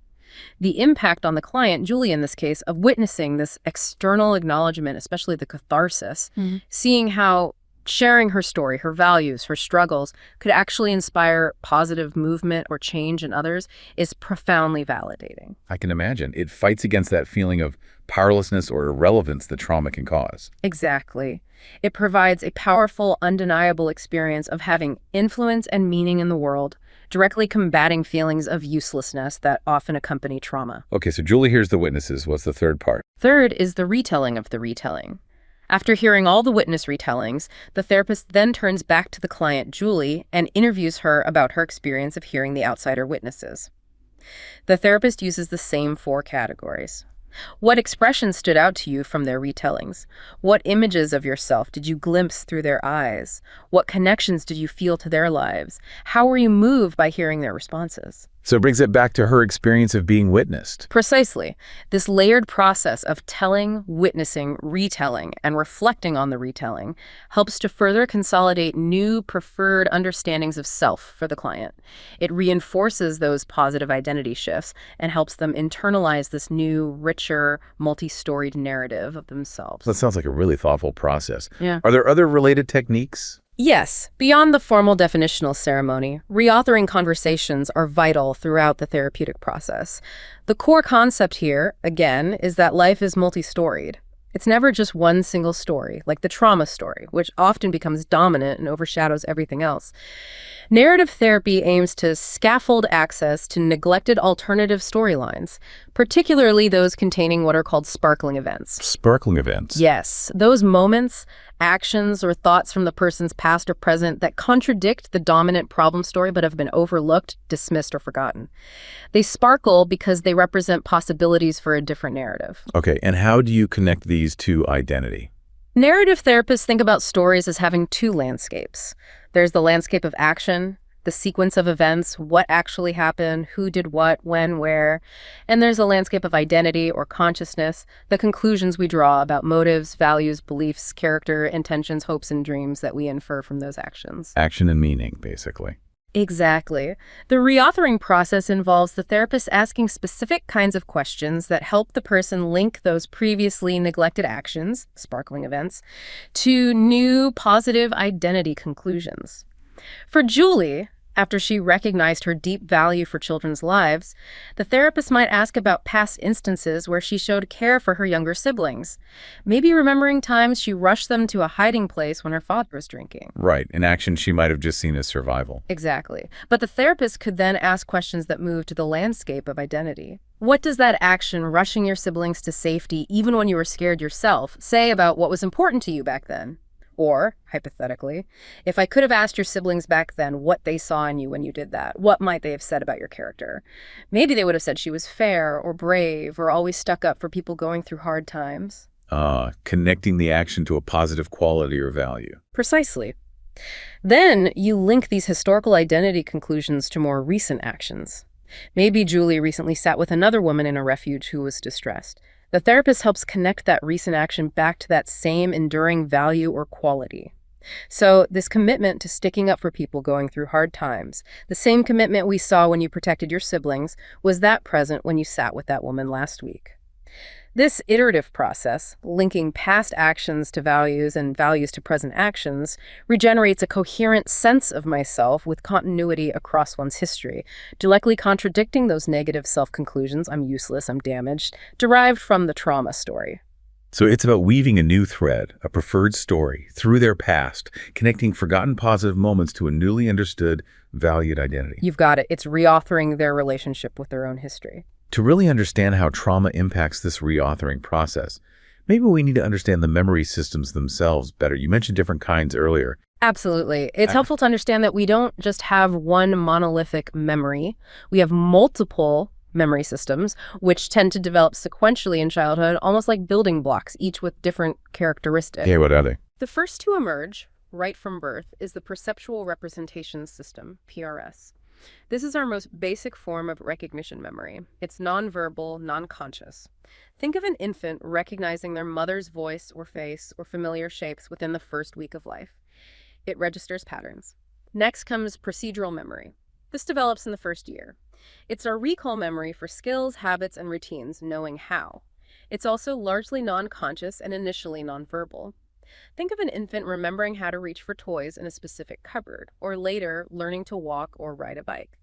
The impact on the client, Julie in this case, of witnessing this external acknowledgement, especially the catharsis, seeing how sharing her story, her values, her struggles could actually inspire positive movement or change in others is profoundly validating. I can imagine. It fights against that feeling of powerlessness or irrelevance that trauma can cause. Exactly. It provides a powerful, undeniable experience of having influence and meaning in the world, directly combating feelings of uselessness that often accompany trauma. Okay, so Julie hears the witnesses. What's the third part? Third is the retelling of the retelling. After hearing all the witness retellings, the therapist then turns back to the client, Julie, and interviews her about her experience of hearing the outsider witnesses. The therapist uses the same 4 categories. What expressions stood out to you from their retellings? What images of yourself did you glimpse through their eyes? What connections did you feel to their lives? How were you moved by hearing their responses? So it brings it back to her experience of being witnessed. Precisely. This layered process of telling, witnessing, retelling, and reflecting on the retelling helps to further consolidate new preferred understandings of self for the client. It reinforces those positive identity shifts and helps them internalize this new, richer, multi-storied narrative of themselves. That sounds like a really thoughtful process. Yeah. Are there other related techniques? Yes, beyond the formal definitional ceremony, reauthoring conversations are vital throughout the therapeutic process. The core concept here, again, is that life is multi-storied. It's never just one single story, like the trauma story, which often becomes dominant and overshadows everything else. Narrative therapy aims to scaffold access to neglected alternative storylines, particularly those containing what are called sparkling events. Sparkling events? Yes, those moments, actions, or thoughts from the person's past or present that contradict the dominant problem story but have been overlooked, dismissed, or forgotten. They sparkle because they represent possibilities for a different narrative. Okay, and how do you connect these to identity? Narrative therapists think about stories as having 2 landscapes. There's the landscape of action, the sequence of events, what actually happened, who did what, when, where. And there's a landscape of identity or consciousness, the conclusions we draw about motives, values, beliefs, character, intentions, hopes, and dreams that we infer from those actions. Action and meaning, basically. Exactly. The reauthoring process involves the therapist asking specific kinds of questions that help the person link those previously neglected actions, sparkling events, to new positive identity conclusions. For Julie, after she recognized her deep value for children's lives, the therapist might ask about past instances where she showed care for her younger siblings, maybe remembering times she rushed them to a hiding place when her father was drinking. Right, an action she might have just seen as survival. Exactly. But the therapist could then ask questions that move to the landscape of identity. What does that action, rushing your siblings to safety, even when you were scared yourself, say about what was important to you back then? Or, hypothetically, if I could have asked your siblings back then what they saw in you when you did that, what might they have said about your character? Maybe they would have said she was fair or brave or always stuck up for people going through hard times. Connecting the action to a positive quality or value. Precisely. Then you link these historical identity conclusions to more recent actions. Maybe Julie recently sat with another woman in a refuge who was distressed. The therapist helps connect that recent action back to that same enduring value or quality. So this commitment to sticking up for people going through hard times, the same commitment we saw when you protected your siblings, was that present when you sat with that woman last week. This iterative process, linking past actions to values and values to present actions, regenerates a coherent sense of myself with continuity across one's history, directly contradicting those negative self-conclusions, I'm useless, I'm damaged, derived from the trauma story. So it's about weaving a new thread, a preferred story, through their past, connecting forgotten positive moments to a newly understood, valued identity. You've got it. It's reauthoring their relationship with their own history. To really understand how trauma impacts this reauthoring process, maybe we need to understand the memory systems themselves better. You mentioned different kinds earlier. Absolutely. It's helpful to understand that we don't just have one monolithic memory. We have multiple memory systems, which tend to develop sequentially in childhood, almost like building blocks, each with different characteristics. Yeah, what are they? The first to emerge, right from birth, is the perceptual representation system, PRS. This is our most basic form of recognition memory. It's nonverbal, non-conscious. Think of an infant recognizing their mother's voice or face or familiar shapes within the first week of life. It registers patterns. Next comes procedural memory. This develops in the first year. It's our recall memory for skills, habits, and routines, knowing how. It's also largely non-conscious and initially nonverbal. Think of an infant remembering how to reach for toys in a specific cupboard, or later, learning to walk or ride a bike.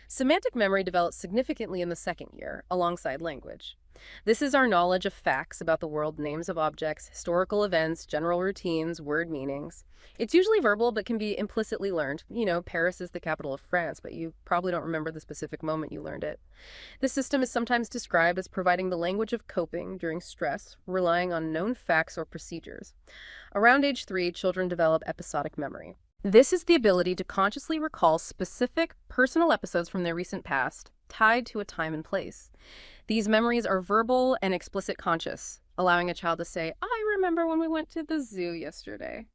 Semantic memory develops significantly in the second year, alongside language. This is our knowledge of facts about the world, names of objects, historical events, general routines, word meanings. It's usually verbal but can be implicitly learned. Paris is the capital of France, but you probably don't remember the specific moment you learned it. This system is sometimes described as providing the language of coping during stress, relying on known facts or procedures. Around age 3, children develop episodic memory. This is the ability to consciously recall specific personal episodes from their recent past, tied to a time and place. These memories are verbal and explicit conscious, allowing a child to say, "I remember when we went to the zoo yesterday."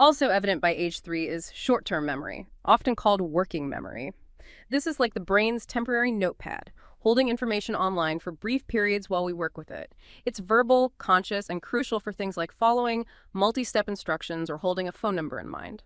Also evident by age 3 is short-term memory, often called working memory. This is like the brain's temporary notepad, holding information online for brief periods while we work with it. It's verbal, conscious, and crucial for things like following multi-step instructions or holding a phone number in mind.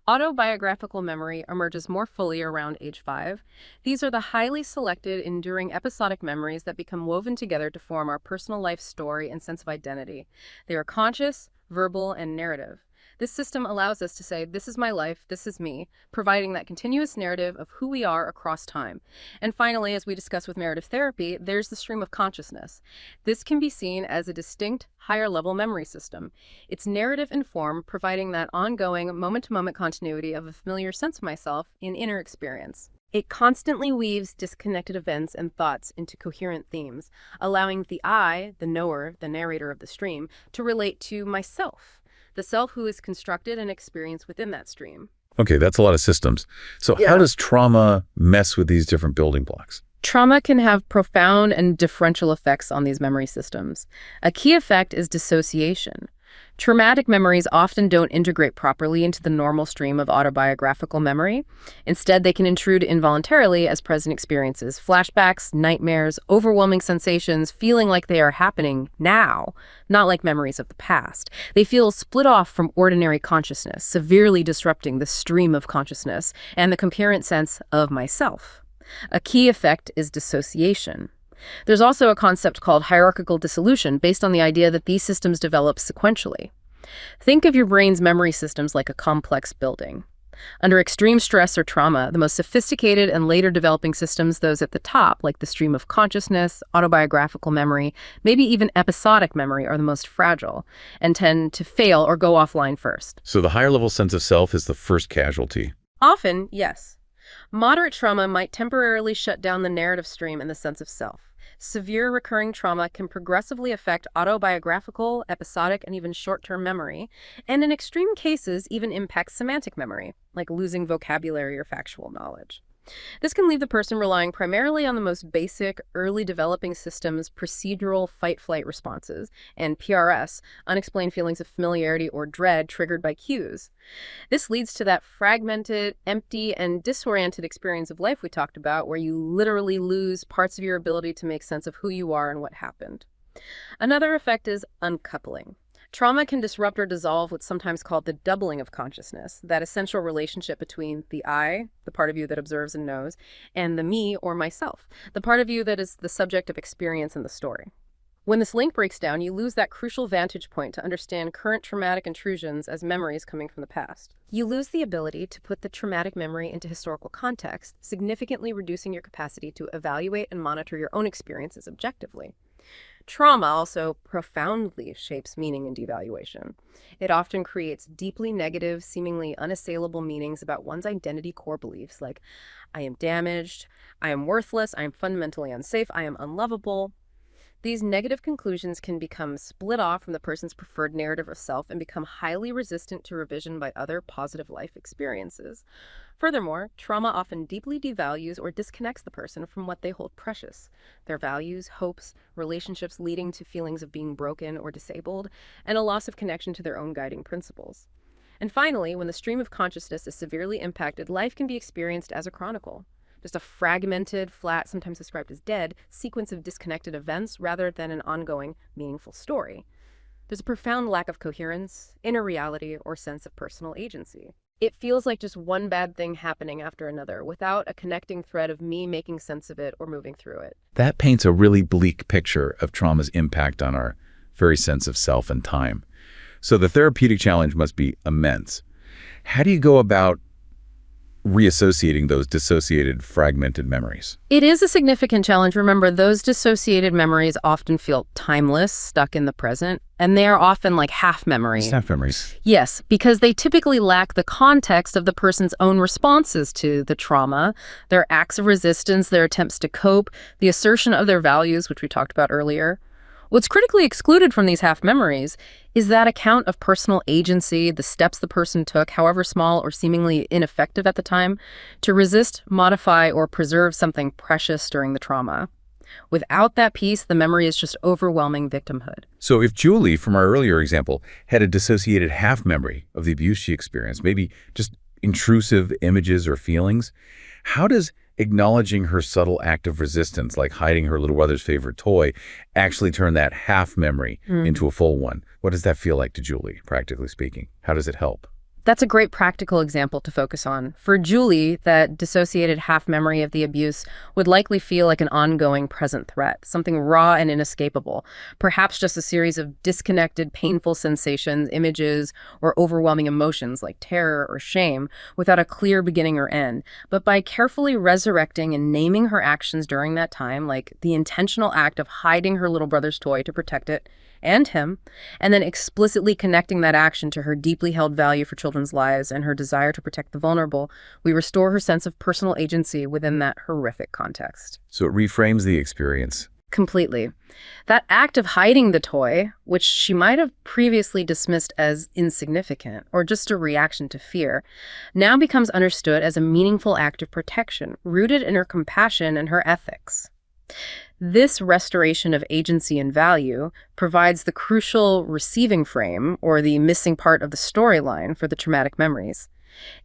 Autobiographical memory emerges more fully around age 5. These are the highly selected, enduring episodic memories that become woven together to form our personal life story and sense of identity. They are conscious, verbal, and narrative. This system allows us to say, "This is my life, this is me," providing that continuous narrative of who we are across time. And finally, as we discuss with narrative therapy, there's the stream of consciousness. This can be seen as a distinct, higher-level memory system. It's narrative in form, providing that ongoing, moment-to-moment continuity of a familiar sense of myself in inner experience. It constantly weaves disconnected events and thoughts into coherent themes, allowing the I, the knower, the narrator of the stream, to relate to myself, the self who is constructed and experienced within that stream. Okay, that's a lot of systems. So how does trauma mess with these different building blocks? Trauma can have profound and differential effects on these memory systems. A key effect is dissociation. Traumatic memories often don't integrate properly into the normal stream of autobiographical memory. Instead, they can intrude involuntarily as present experiences, flashbacks, nightmares, overwhelming sensations, feeling like they are happening now, not like memories of the past. They feel split off from ordinary consciousness, severely disrupting the stream of consciousness and the coherent sense of myself. A key effect is dissociation. There's also a concept called hierarchical dissolution based on the idea that these systems develop sequentially. Think of your brain's memory systems like a complex building. Under extreme stress or trauma, the most sophisticated and later developing systems, those at the top, like the stream of consciousness, autobiographical memory, maybe even episodic memory, are the most fragile and tend to fail or go offline first. So the higher level sense of self is the first casualty. Often, yes. Moderate trauma might temporarily shut down the narrative stream and the sense of self. Severe recurring trauma can progressively affect autobiographical, episodic, and even short-term memory, and in extreme cases even impact semantic memory, like losing vocabulary or factual knowledge. This can leave the person relying primarily on the most basic, early developing systems, procedural fight-flight responses, and PRS, unexplained feelings of familiarity or dread triggered by cues. This leads to that fragmented, empty, and disoriented experience of life we talked about, where you literally lose parts of your ability to make sense of who you are and what happened. Another effect is uncoupling. Trauma can disrupt or dissolve what's sometimes called the doubling of consciousness, that essential relationship between the I, the part of you that observes and knows, and the me or myself, the part of you that is the subject of experience in the story. When this link breaks down, you lose that crucial vantage point to understand current traumatic intrusions as memories coming from the past. You lose the ability to put the traumatic memory into historical context, significantly reducing your capacity to evaluate and monitor your own experiences objectively. Trauma also profoundly shapes meaning and devaluation. It often creates deeply negative, seemingly unassailable meanings about one's identity core beliefs like, I am damaged, I am worthless, I am fundamentally unsafe, I am unlovable. These negative conclusions can become split off from the person's preferred narrative of self and become highly resistant to revision by other positive life experiences. Furthermore, trauma often deeply devalues or disconnects the person from what they hold precious, their values, hopes, relationships, leading to feelings of being broken or disabled, and a loss of connection to their own guiding principles. And finally, when the stream of consciousness is severely impacted, life can be experienced as a chronicle. Just a fragmented, flat, sometimes described as dead, sequence of disconnected events rather than an ongoing, meaningful story. There's a profound lack of coherence, inner reality, or sense of personal agency. It feels like just one bad thing happening after another without a connecting thread of me making sense of it or moving through it. That paints a really bleak picture of trauma's impact on our very sense of self and time. So the therapeutic challenge must be immense. How do you go about reassociating those dissociated, fragmented memories? It is a significant challenge. Remember, those dissociated memories often feel timeless, stuck in the present, and they are often like half memory. Half memories. Yes, because they typically lack the context of the person's own responses to the trauma, their acts of resistance, their attempts to cope, the assertion of their values, which we talked about earlier. What's critically excluded from these half memories is that account of personal agency, the steps the person took, however small or seemingly ineffective at the time, to resist, modify, or preserve something precious during the trauma. Without that piece, the memory is just overwhelming victimhood. So if Julie, from our earlier example, had a dissociated half memory of the abuse she experienced, maybe just intrusive images or feelings, how does acknowledging her subtle act of resistance, like hiding her little brother's favorite toy, actually turn that half memory into a full one? What does that feel like to Julie, practically speaking? How does it help? That's a great practical example to focus on. For Julie, that dissociated half memory of the abuse would likely feel like an ongoing present threat, something raw and inescapable, perhaps just a series of disconnected, painful sensations, images, or overwhelming emotions like terror or shame without a clear beginning or end. But by carefully resurrecting and naming her actions during that time, like the intentional act of hiding her little brother's toy to protect it, and him, and then explicitly connecting that action to her deeply held value for children's lives and her desire to protect the vulnerable, we restore her sense of personal agency within that horrific context. So it reframes the experience. Completely. That act of hiding the toy, which she might have previously dismissed as insignificant or just a reaction to fear, now becomes understood as a meaningful act of protection, rooted in her compassion and her ethics. This restoration of agency and value provides the crucial receiving frame, or the missing part of the storyline, for the traumatic memories.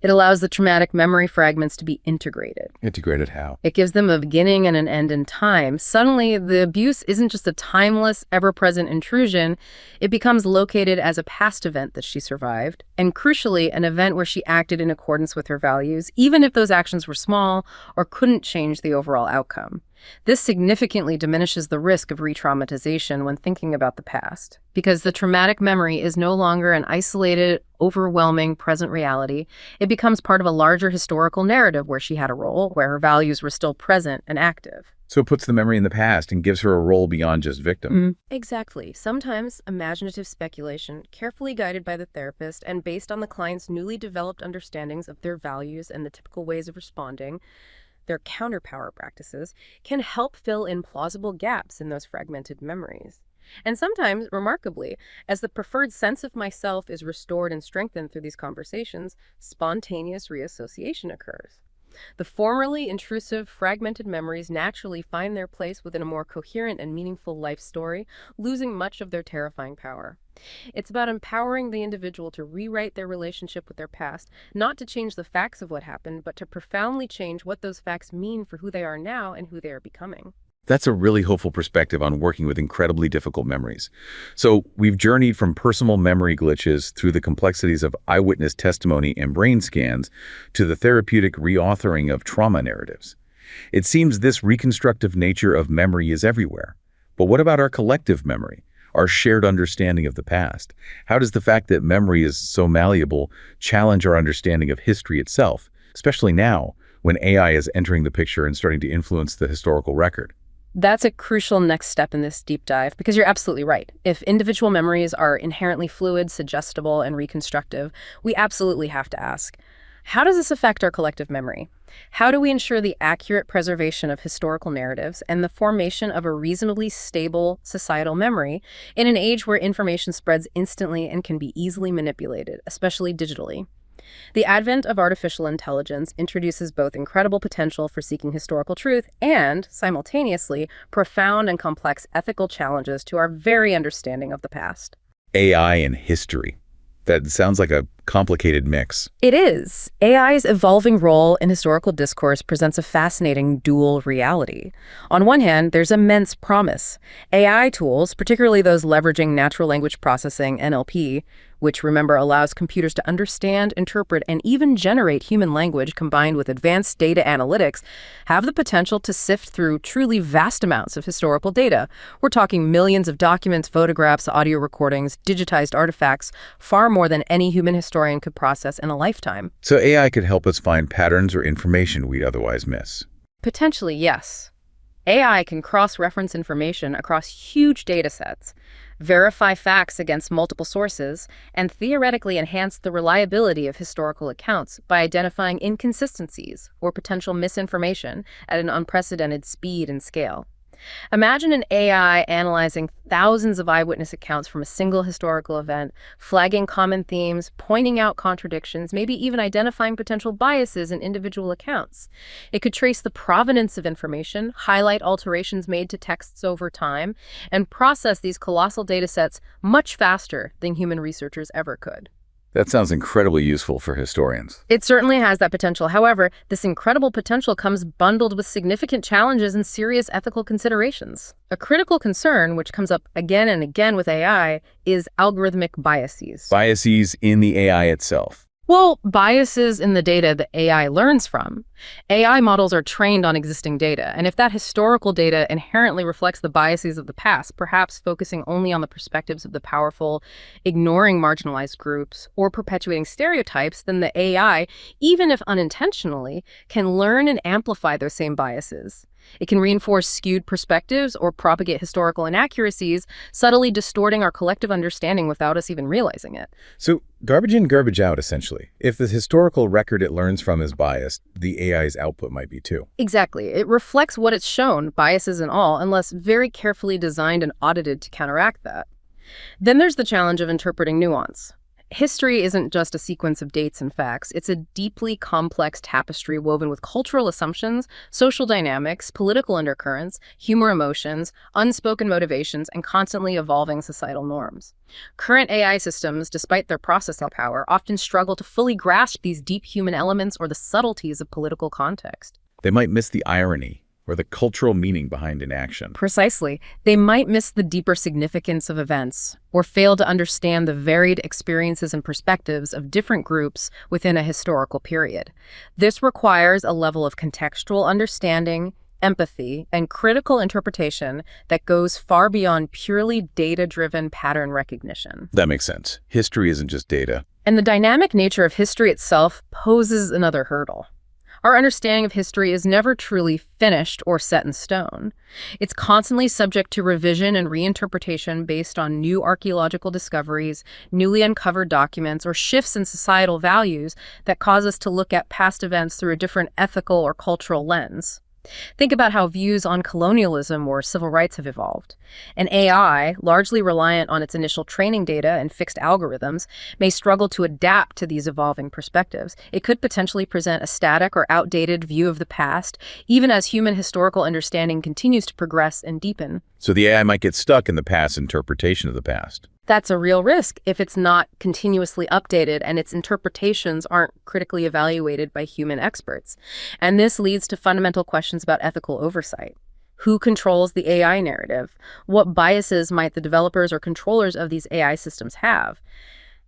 It allows the traumatic memory fragments to be integrated. Integrated how? It gives them a beginning and an end in time. Suddenly, the abuse isn't just a timeless, ever-present intrusion. It becomes located as a past event that she survived, and crucially, an event where she acted in accordance with her values, even if those actions were small or couldn't change the overall outcome. This significantly diminishes the risk of re-traumatization when thinking about the past, because the traumatic memory is no longer an isolated, overwhelming present reality. It becomes part of a larger historical narrative where she had a role, where her values were still present and active. So it puts the memory in the past and gives her a role beyond just victim. Exactly. Sometimes imaginative speculation, carefully guided by the therapist and based on the client's newly developed understandings of their values and the typical ways of responding, their counterpower practices, can help fill in plausible gaps in those fragmented memories. And sometimes, remarkably, as the preferred sense of myself is restored and strengthened through these conversations, spontaneous reassociation occurs. The formerly intrusive, fragmented memories naturally find their place within a more coherent and meaningful life story, losing much of their terrifying power. It's about empowering the individual to rewrite their relationship with their past, not to change the facts of what happened, but to profoundly change what those facts mean for who they are now and who they are becoming. That's a really hopeful perspective on working with incredibly difficult memories. So we've journeyed from personal memory glitches through the complexities of eyewitness testimony and brain scans to the therapeutic reauthoring of trauma narratives. It seems this reconstructive nature of memory is everywhere. But what about our collective memory, our shared understanding of the past? How does the fact that memory is so malleable challenge our understanding of history itself, especially now when AI is entering the picture and starting to influence the historical record? That's a crucial next step in this deep dive, because you're absolutely right. If individual memories are inherently fluid, suggestible, and reconstructive, we absolutely have to ask, how does this affect our collective memory? How do we ensure the accurate preservation of historical narratives and the formation of a reasonably stable societal memory in an age where information spreads instantly and can be easily manipulated, especially digitally? The advent of artificial intelligence introduces both incredible potential for seeking historical truth and, simultaneously, profound and complex ethical challenges to our very understanding of the past. AI and history. That sounds like a complicated mix. It is. AI's evolving role in historical discourse presents a fascinating dual reality. On one hand, there's immense promise. AI tools, particularly those leveraging natural language processing, NLP, which, remember, allows computers to understand, interpret, and even generate human language combined with advanced data analytics, have the potential to sift through truly vast amounts of historical data. We're talking millions of documents, photographs, audio recordings, digitized artifacts, far more than any human historian could process in a lifetime. So AI could help us find patterns or information we'd otherwise miss. Potentially, yes. AI can cross-reference information across huge data sets, verify facts against multiple sources, and theoretically enhance the reliability of historical accounts by identifying inconsistencies or potential misinformation at an unprecedented speed and scale. Imagine an AI analyzing thousands of eyewitness accounts from a single historical event, flagging common themes, pointing out contradictions, maybe even identifying potential biases in individual accounts. It could trace the provenance of information, highlight alterations made to texts over time, and process these colossal data sets much faster than human researchers ever could. That sounds incredibly useful for historians. It certainly has that potential. However, this incredible potential comes bundled with significant challenges and serious ethical considerations. A critical concern, which comes up again and again with AI, is algorithmic biases. Biases in the AI itself. Well, biases in the data that AI learns from. AI models are trained on existing data, and if that historical data inherently reflects the biases of the past, perhaps focusing only on the perspectives of the powerful, ignoring marginalized groups, or perpetuating stereotypes, then the AI, even if unintentionally, can learn and amplify those same biases. It can reinforce skewed perspectives or propagate historical inaccuracies, subtly distorting our collective understanding without us even realizing it. So, garbage in, garbage out, essentially. If the historical record it learns from is biased, the AI's output might be too. Exactly. It reflects what it's shown, biases and all, unless very carefully designed and audited to counteract that. Then there's the challenge of interpreting nuance. History isn't just a sequence of dates and facts. It's a deeply complex tapestry woven with cultural assumptions, social dynamics, political undercurrents, humor emotions, unspoken motivations, and constantly evolving societal norms. Current AI systems, despite their processing power, often struggle to fully grasp these deep human elements or the subtleties of political context. They might miss the irony or the cultural meaning behind an action. Precisely. They might miss the deeper significance of events or fail to understand the varied experiences and perspectives of different groups within a historical period. This requires a level of contextual understanding, empathy, and critical interpretation that goes far beyond purely data-driven pattern recognition. That makes sense. History isn't just data. And the dynamic nature of history itself poses another hurdle. Our understanding of history is never truly finished or set in stone. It's constantly subject to revision and reinterpretation based on new archaeological discoveries, newly uncovered documents, or shifts in societal values that cause us to look at past events through a different ethical or cultural lens. Think about how views on colonialism or civil rights have evolved. An AI, largely reliant on its initial training data and fixed algorithms, may struggle to adapt to these evolving perspectives. It could potentially present a static or outdated view of the past, even as human historical understanding continues to progress and deepen. So the AI might get stuck in the past interpretation of the past. That's a real risk if it's not continuously updated and its interpretations aren't critically evaluated by human experts. And this leads to fundamental questions about ethical oversight. Who controls the AI narrative? What biases might the developers or controllers of these AI systems have?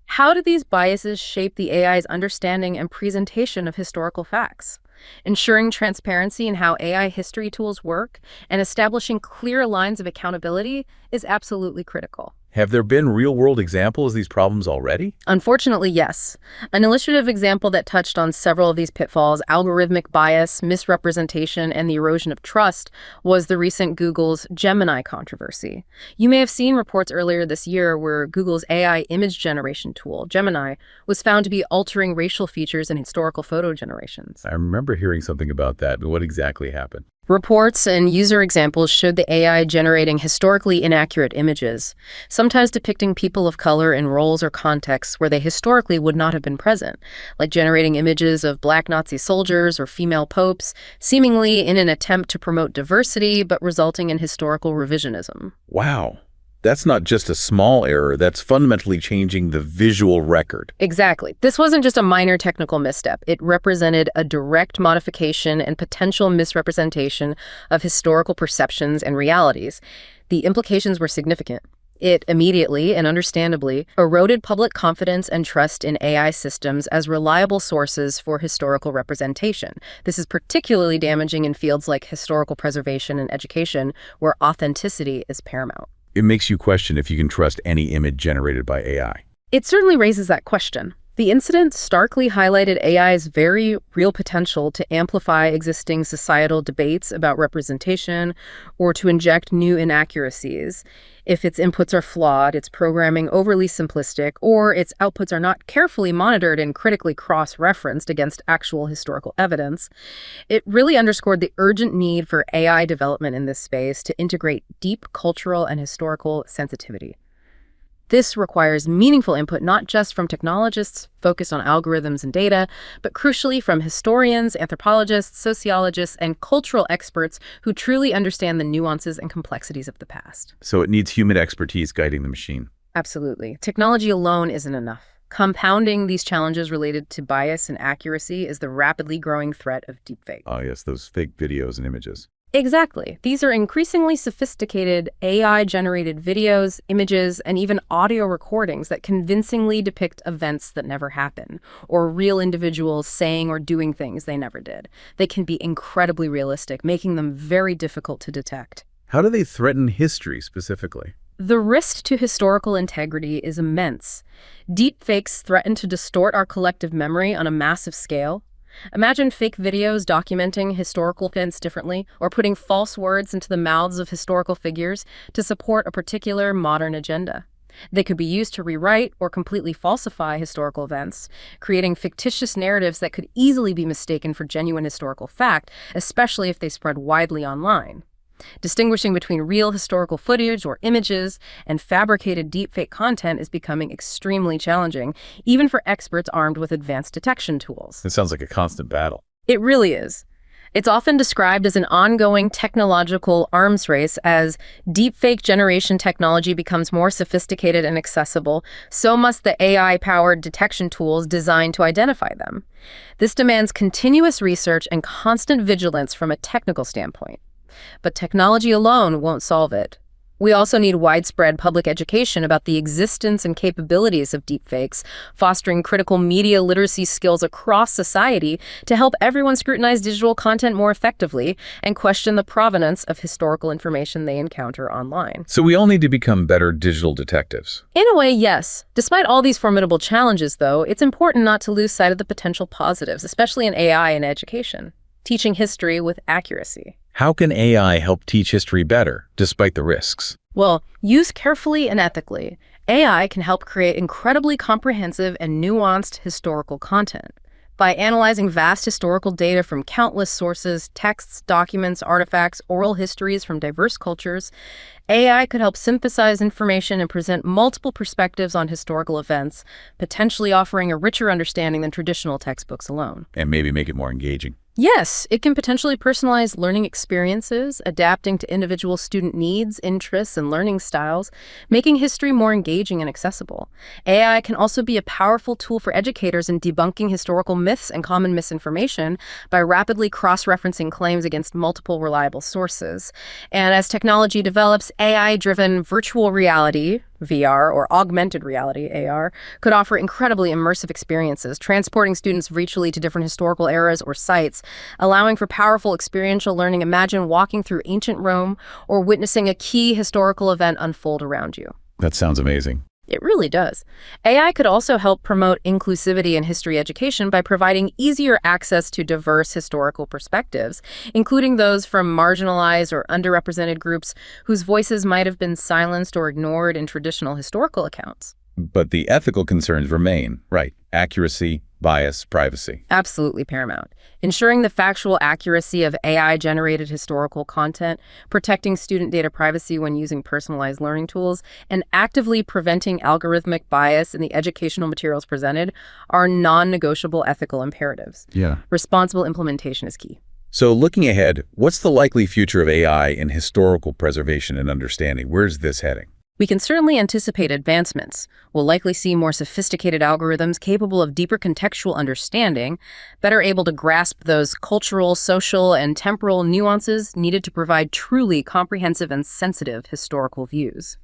How do these biases shape the AI's understanding and presentation of historical facts? Ensuring transparency in how AI history tools work and establishing clear lines of accountability is absolutely critical. Have there been real-world examples of these problems already? Unfortunately, yes. An illustrative example that touched on several of these pitfalls, algorithmic bias, misrepresentation, and the erosion of trust, was the recent Google's Gemini controversy. You may have seen reports earlier this year where Google's AI image generation tool, Gemini, was found to be altering racial features in historical photo generations. I remember hearing something about that, but what exactly happened? Reports and user examples showed the AI generating historically inaccurate images, sometimes depicting people of color in roles or contexts where they historically would not have been present, like generating images of Black Nazi soldiers or female popes, seemingly in an attempt to promote diversity, but resulting in historical revisionism. Wow. that's not just a small error, that's fundamentally changing the visual record. Exactly. This wasn't just a minor technical misstep. It represented a direct modification and potential misrepresentation of historical perceptions and realities. The implications were significant. It immediately and understandably eroded public confidence and trust in AI systems as reliable sources for historical representation. This is particularly damaging in fields like historical preservation and education, where authenticity is paramount. It makes you question if you can trust any image generated by AI. It certainly raises that question. The incident starkly highlighted AI's very real potential to amplify existing societal debates about representation or to inject new inaccuracies. If its inputs are flawed, its programming overly simplistic, or its outputs are not carefully monitored and critically cross-referenced against actual historical evidence, it really underscored the urgent need for AI development in this space to integrate deep cultural and historical sensitivity. This requires meaningful input not just from technologists focused on algorithms and data, but crucially from historians, anthropologists, sociologists, and cultural experts who truly understand the nuances and complexities of the past. So it needs human expertise guiding the machine. Absolutely. Technology alone isn't enough. Compounding these challenges related to bias and accuracy is the rapidly growing threat of deepfake. Oh, yes, those fake videos and images. Exactly. These are increasingly sophisticated AI-generated videos, images, and even audio recordings that convincingly depict events that never happen, or real individuals saying or doing things they never did. They can be incredibly realistic, making them very difficult to detect. How do they threaten history specifically? The risk to historical integrity is immense. Deepfakes threaten to distort our collective memory on a massive scale. Imagine fake videos documenting historical events differently, or putting false words into the mouths of historical figures to support a particular modern agenda. They could be used to rewrite or completely falsify historical events, creating fictitious narratives that could easily be mistaken for genuine historical fact, especially if they spread widely online. Distinguishing between real historical footage or images and fabricated deepfake content is becoming extremely challenging, even for experts armed with advanced detection tools. It sounds like a constant battle. It really is. It's often described as an ongoing technological arms race. As deepfake generation technology becomes more sophisticated and accessible, so must the AI-powered detection tools designed to identify them. This demands continuous research and constant vigilance from a technical standpoint. But technology alone won't solve it. We also need widespread public education about the existence and capabilities of deepfakes, fostering critical media literacy skills across society to help everyone scrutinize digital content more effectively and question the provenance of historical information they encounter online. So we all need to become better digital detectives. In a way, yes. Despite all these formidable challenges, though, it's important not to lose sight of the potential positives, especially in AI and education. Teaching history with accuracy. How can AI help teach history better, despite the risks? Well, used carefully and ethically, AI can help create incredibly comprehensive and nuanced historical content. By analyzing vast historical data from countless sources, texts, documents, artifacts, oral histories from diverse cultures, AI could help synthesize information and present multiple perspectives on historical events, potentially offering a richer understanding than traditional textbooks alone. And maybe make it more engaging. Yes, it can potentially personalize learning experiences, adapting to individual student needs, interests, and learning styles, making history more engaging and accessible. AI can also be a powerful tool for educators in debunking historical myths and common misinformation by rapidly cross-referencing claims against multiple reliable sources. And as technology develops, AI-driven virtual reality, VR, or augmented reality, AR, could offer incredibly immersive experiences, transporting students virtually to different historical eras or sites, allowing for powerful experiential learning. Imagine walking through ancient Rome or witnessing a key historical event unfold around you. That sounds amazing. It really does. AI could also help promote inclusivity in history education by providing easier access to diverse historical perspectives, including those from marginalized or underrepresented groups whose voices might have been silenced or ignored in traditional historical accounts. But the ethical concerns remain, right? Accuracy, bias, privacy. Absolutely paramount. Ensuring the factual accuracy of AI-generated historical content, protecting student data privacy when using personalized learning tools, and actively preventing algorithmic bias in the educational materials presented are non-negotiable ethical imperatives. Yeah. Responsible implementation is key. So looking ahead, what's the likely future of AI in historical preservation and understanding? Where's this heading? We can certainly anticipate advancements. We'll likely see more sophisticated algorithms capable of deeper contextual understanding, better able to grasp those cultural, social, and temporal nuances needed to provide truly comprehensive and sensitive historical views.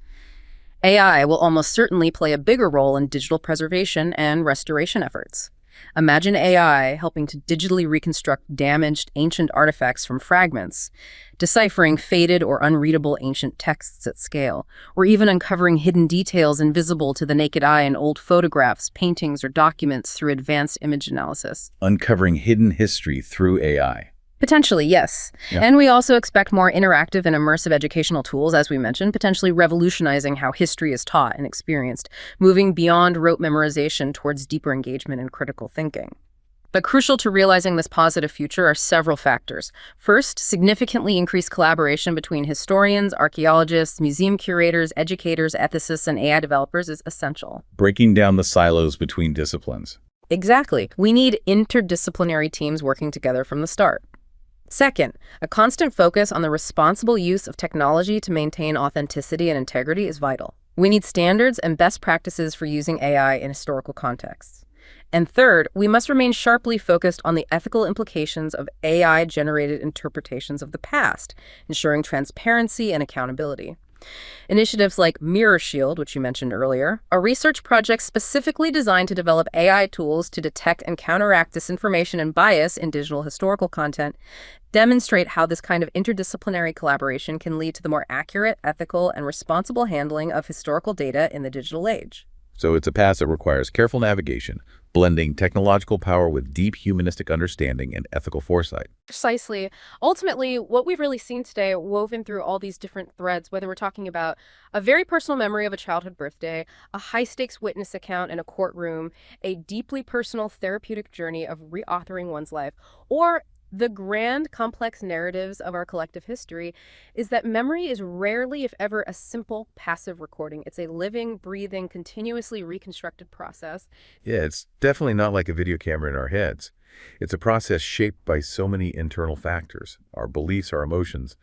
AI will almost certainly play a bigger role in digital preservation and restoration efforts. Imagine AI helping to digitally reconstruct damaged ancient artifacts from fragments, deciphering faded or unreadable ancient texts at scale, or even uncovering hidden details invisible to the naked eye in old photographs, paintings, or documents through advanced image analysis. Uncovering hidden history through AI. Potentially, yes. Yeah. And we also expect more interactive and immersive educational tools, as we mentioned, potentially revolutionizing how history is taught and experienced, moving beyond rote memorization towards deeper engagement and critical thinking. But crucial to realizing this positive future are several factors. First, significantly increased collaboration between historians, archaeologists, museum curators, educators, ethicists, and AI developers is essential. Breaking down the silos between disciplines. Exactly. We need interdisciplinary teams working together from the start. Second, a constant focus on the responsible use of technology to maintain authenticity and integrity is vital. We need standards and best practices for using AI in historical contexts. And third, we must remain sharply focused on the ethical implications of AI-generated interpretations of the past, ensuring transparency and accountability. Initiatives like Mirror Shield, which you mentioned earlier, are research projects specifically designed to develop AI tools to detect and counteract disinformation and bias in digital historical content, demonstrate how this kind of interdisciplinary collaboration can lead to the more accurate, ethical, and responsible handling of historical data in the digital age. So it's a path that requires careful navigation, blending technological power with deep humanistic understanding and ethical foresight. Precisely. Ultimately, what we've really seen today, woven through all these different threads, whether we're talking about a very personal memory of a childhood birthday, a high-stakes witness account in a courtroom, a deeply personal therapeutic journey of reauthoring one's life, or the grand, complex narratives of our collective history, is that memory is rarely, if ever, a simple, passive recording. It's a living, breathing, continuously reconstructed process. Yeah, it's definitely not like a video camera in our heads. It's a process shaped by so many internal factors, our beliefs, our emotions,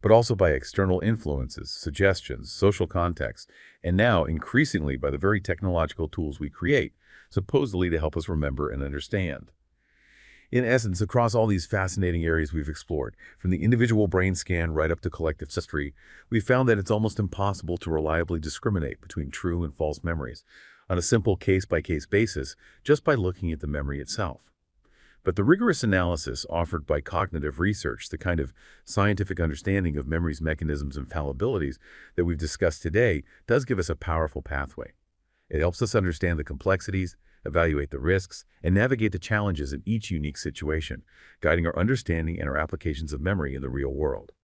but also by external influences, suggestions, social context, and now, increasingly, by the very technological tools we create, supposedly to help us remember and understand. In essence, across all these fascinating areas we've explored, from the individual brain scan right up to collective history, we've found that it's almost impossible to reliably discriminate between true and false memories on a simple case-by-case basis just by looking at the memory itself. But the rigorous analysis offered by cognitive research, the kind of scientific understanding of memory's mechanisms and fallibilities that we've discussed today, does give us a powerful pathway. It helps us understand the complexities, evaluate the risks, and navigate the challenges in each unique situation, guiding our understanding and our applications of memory in the real world.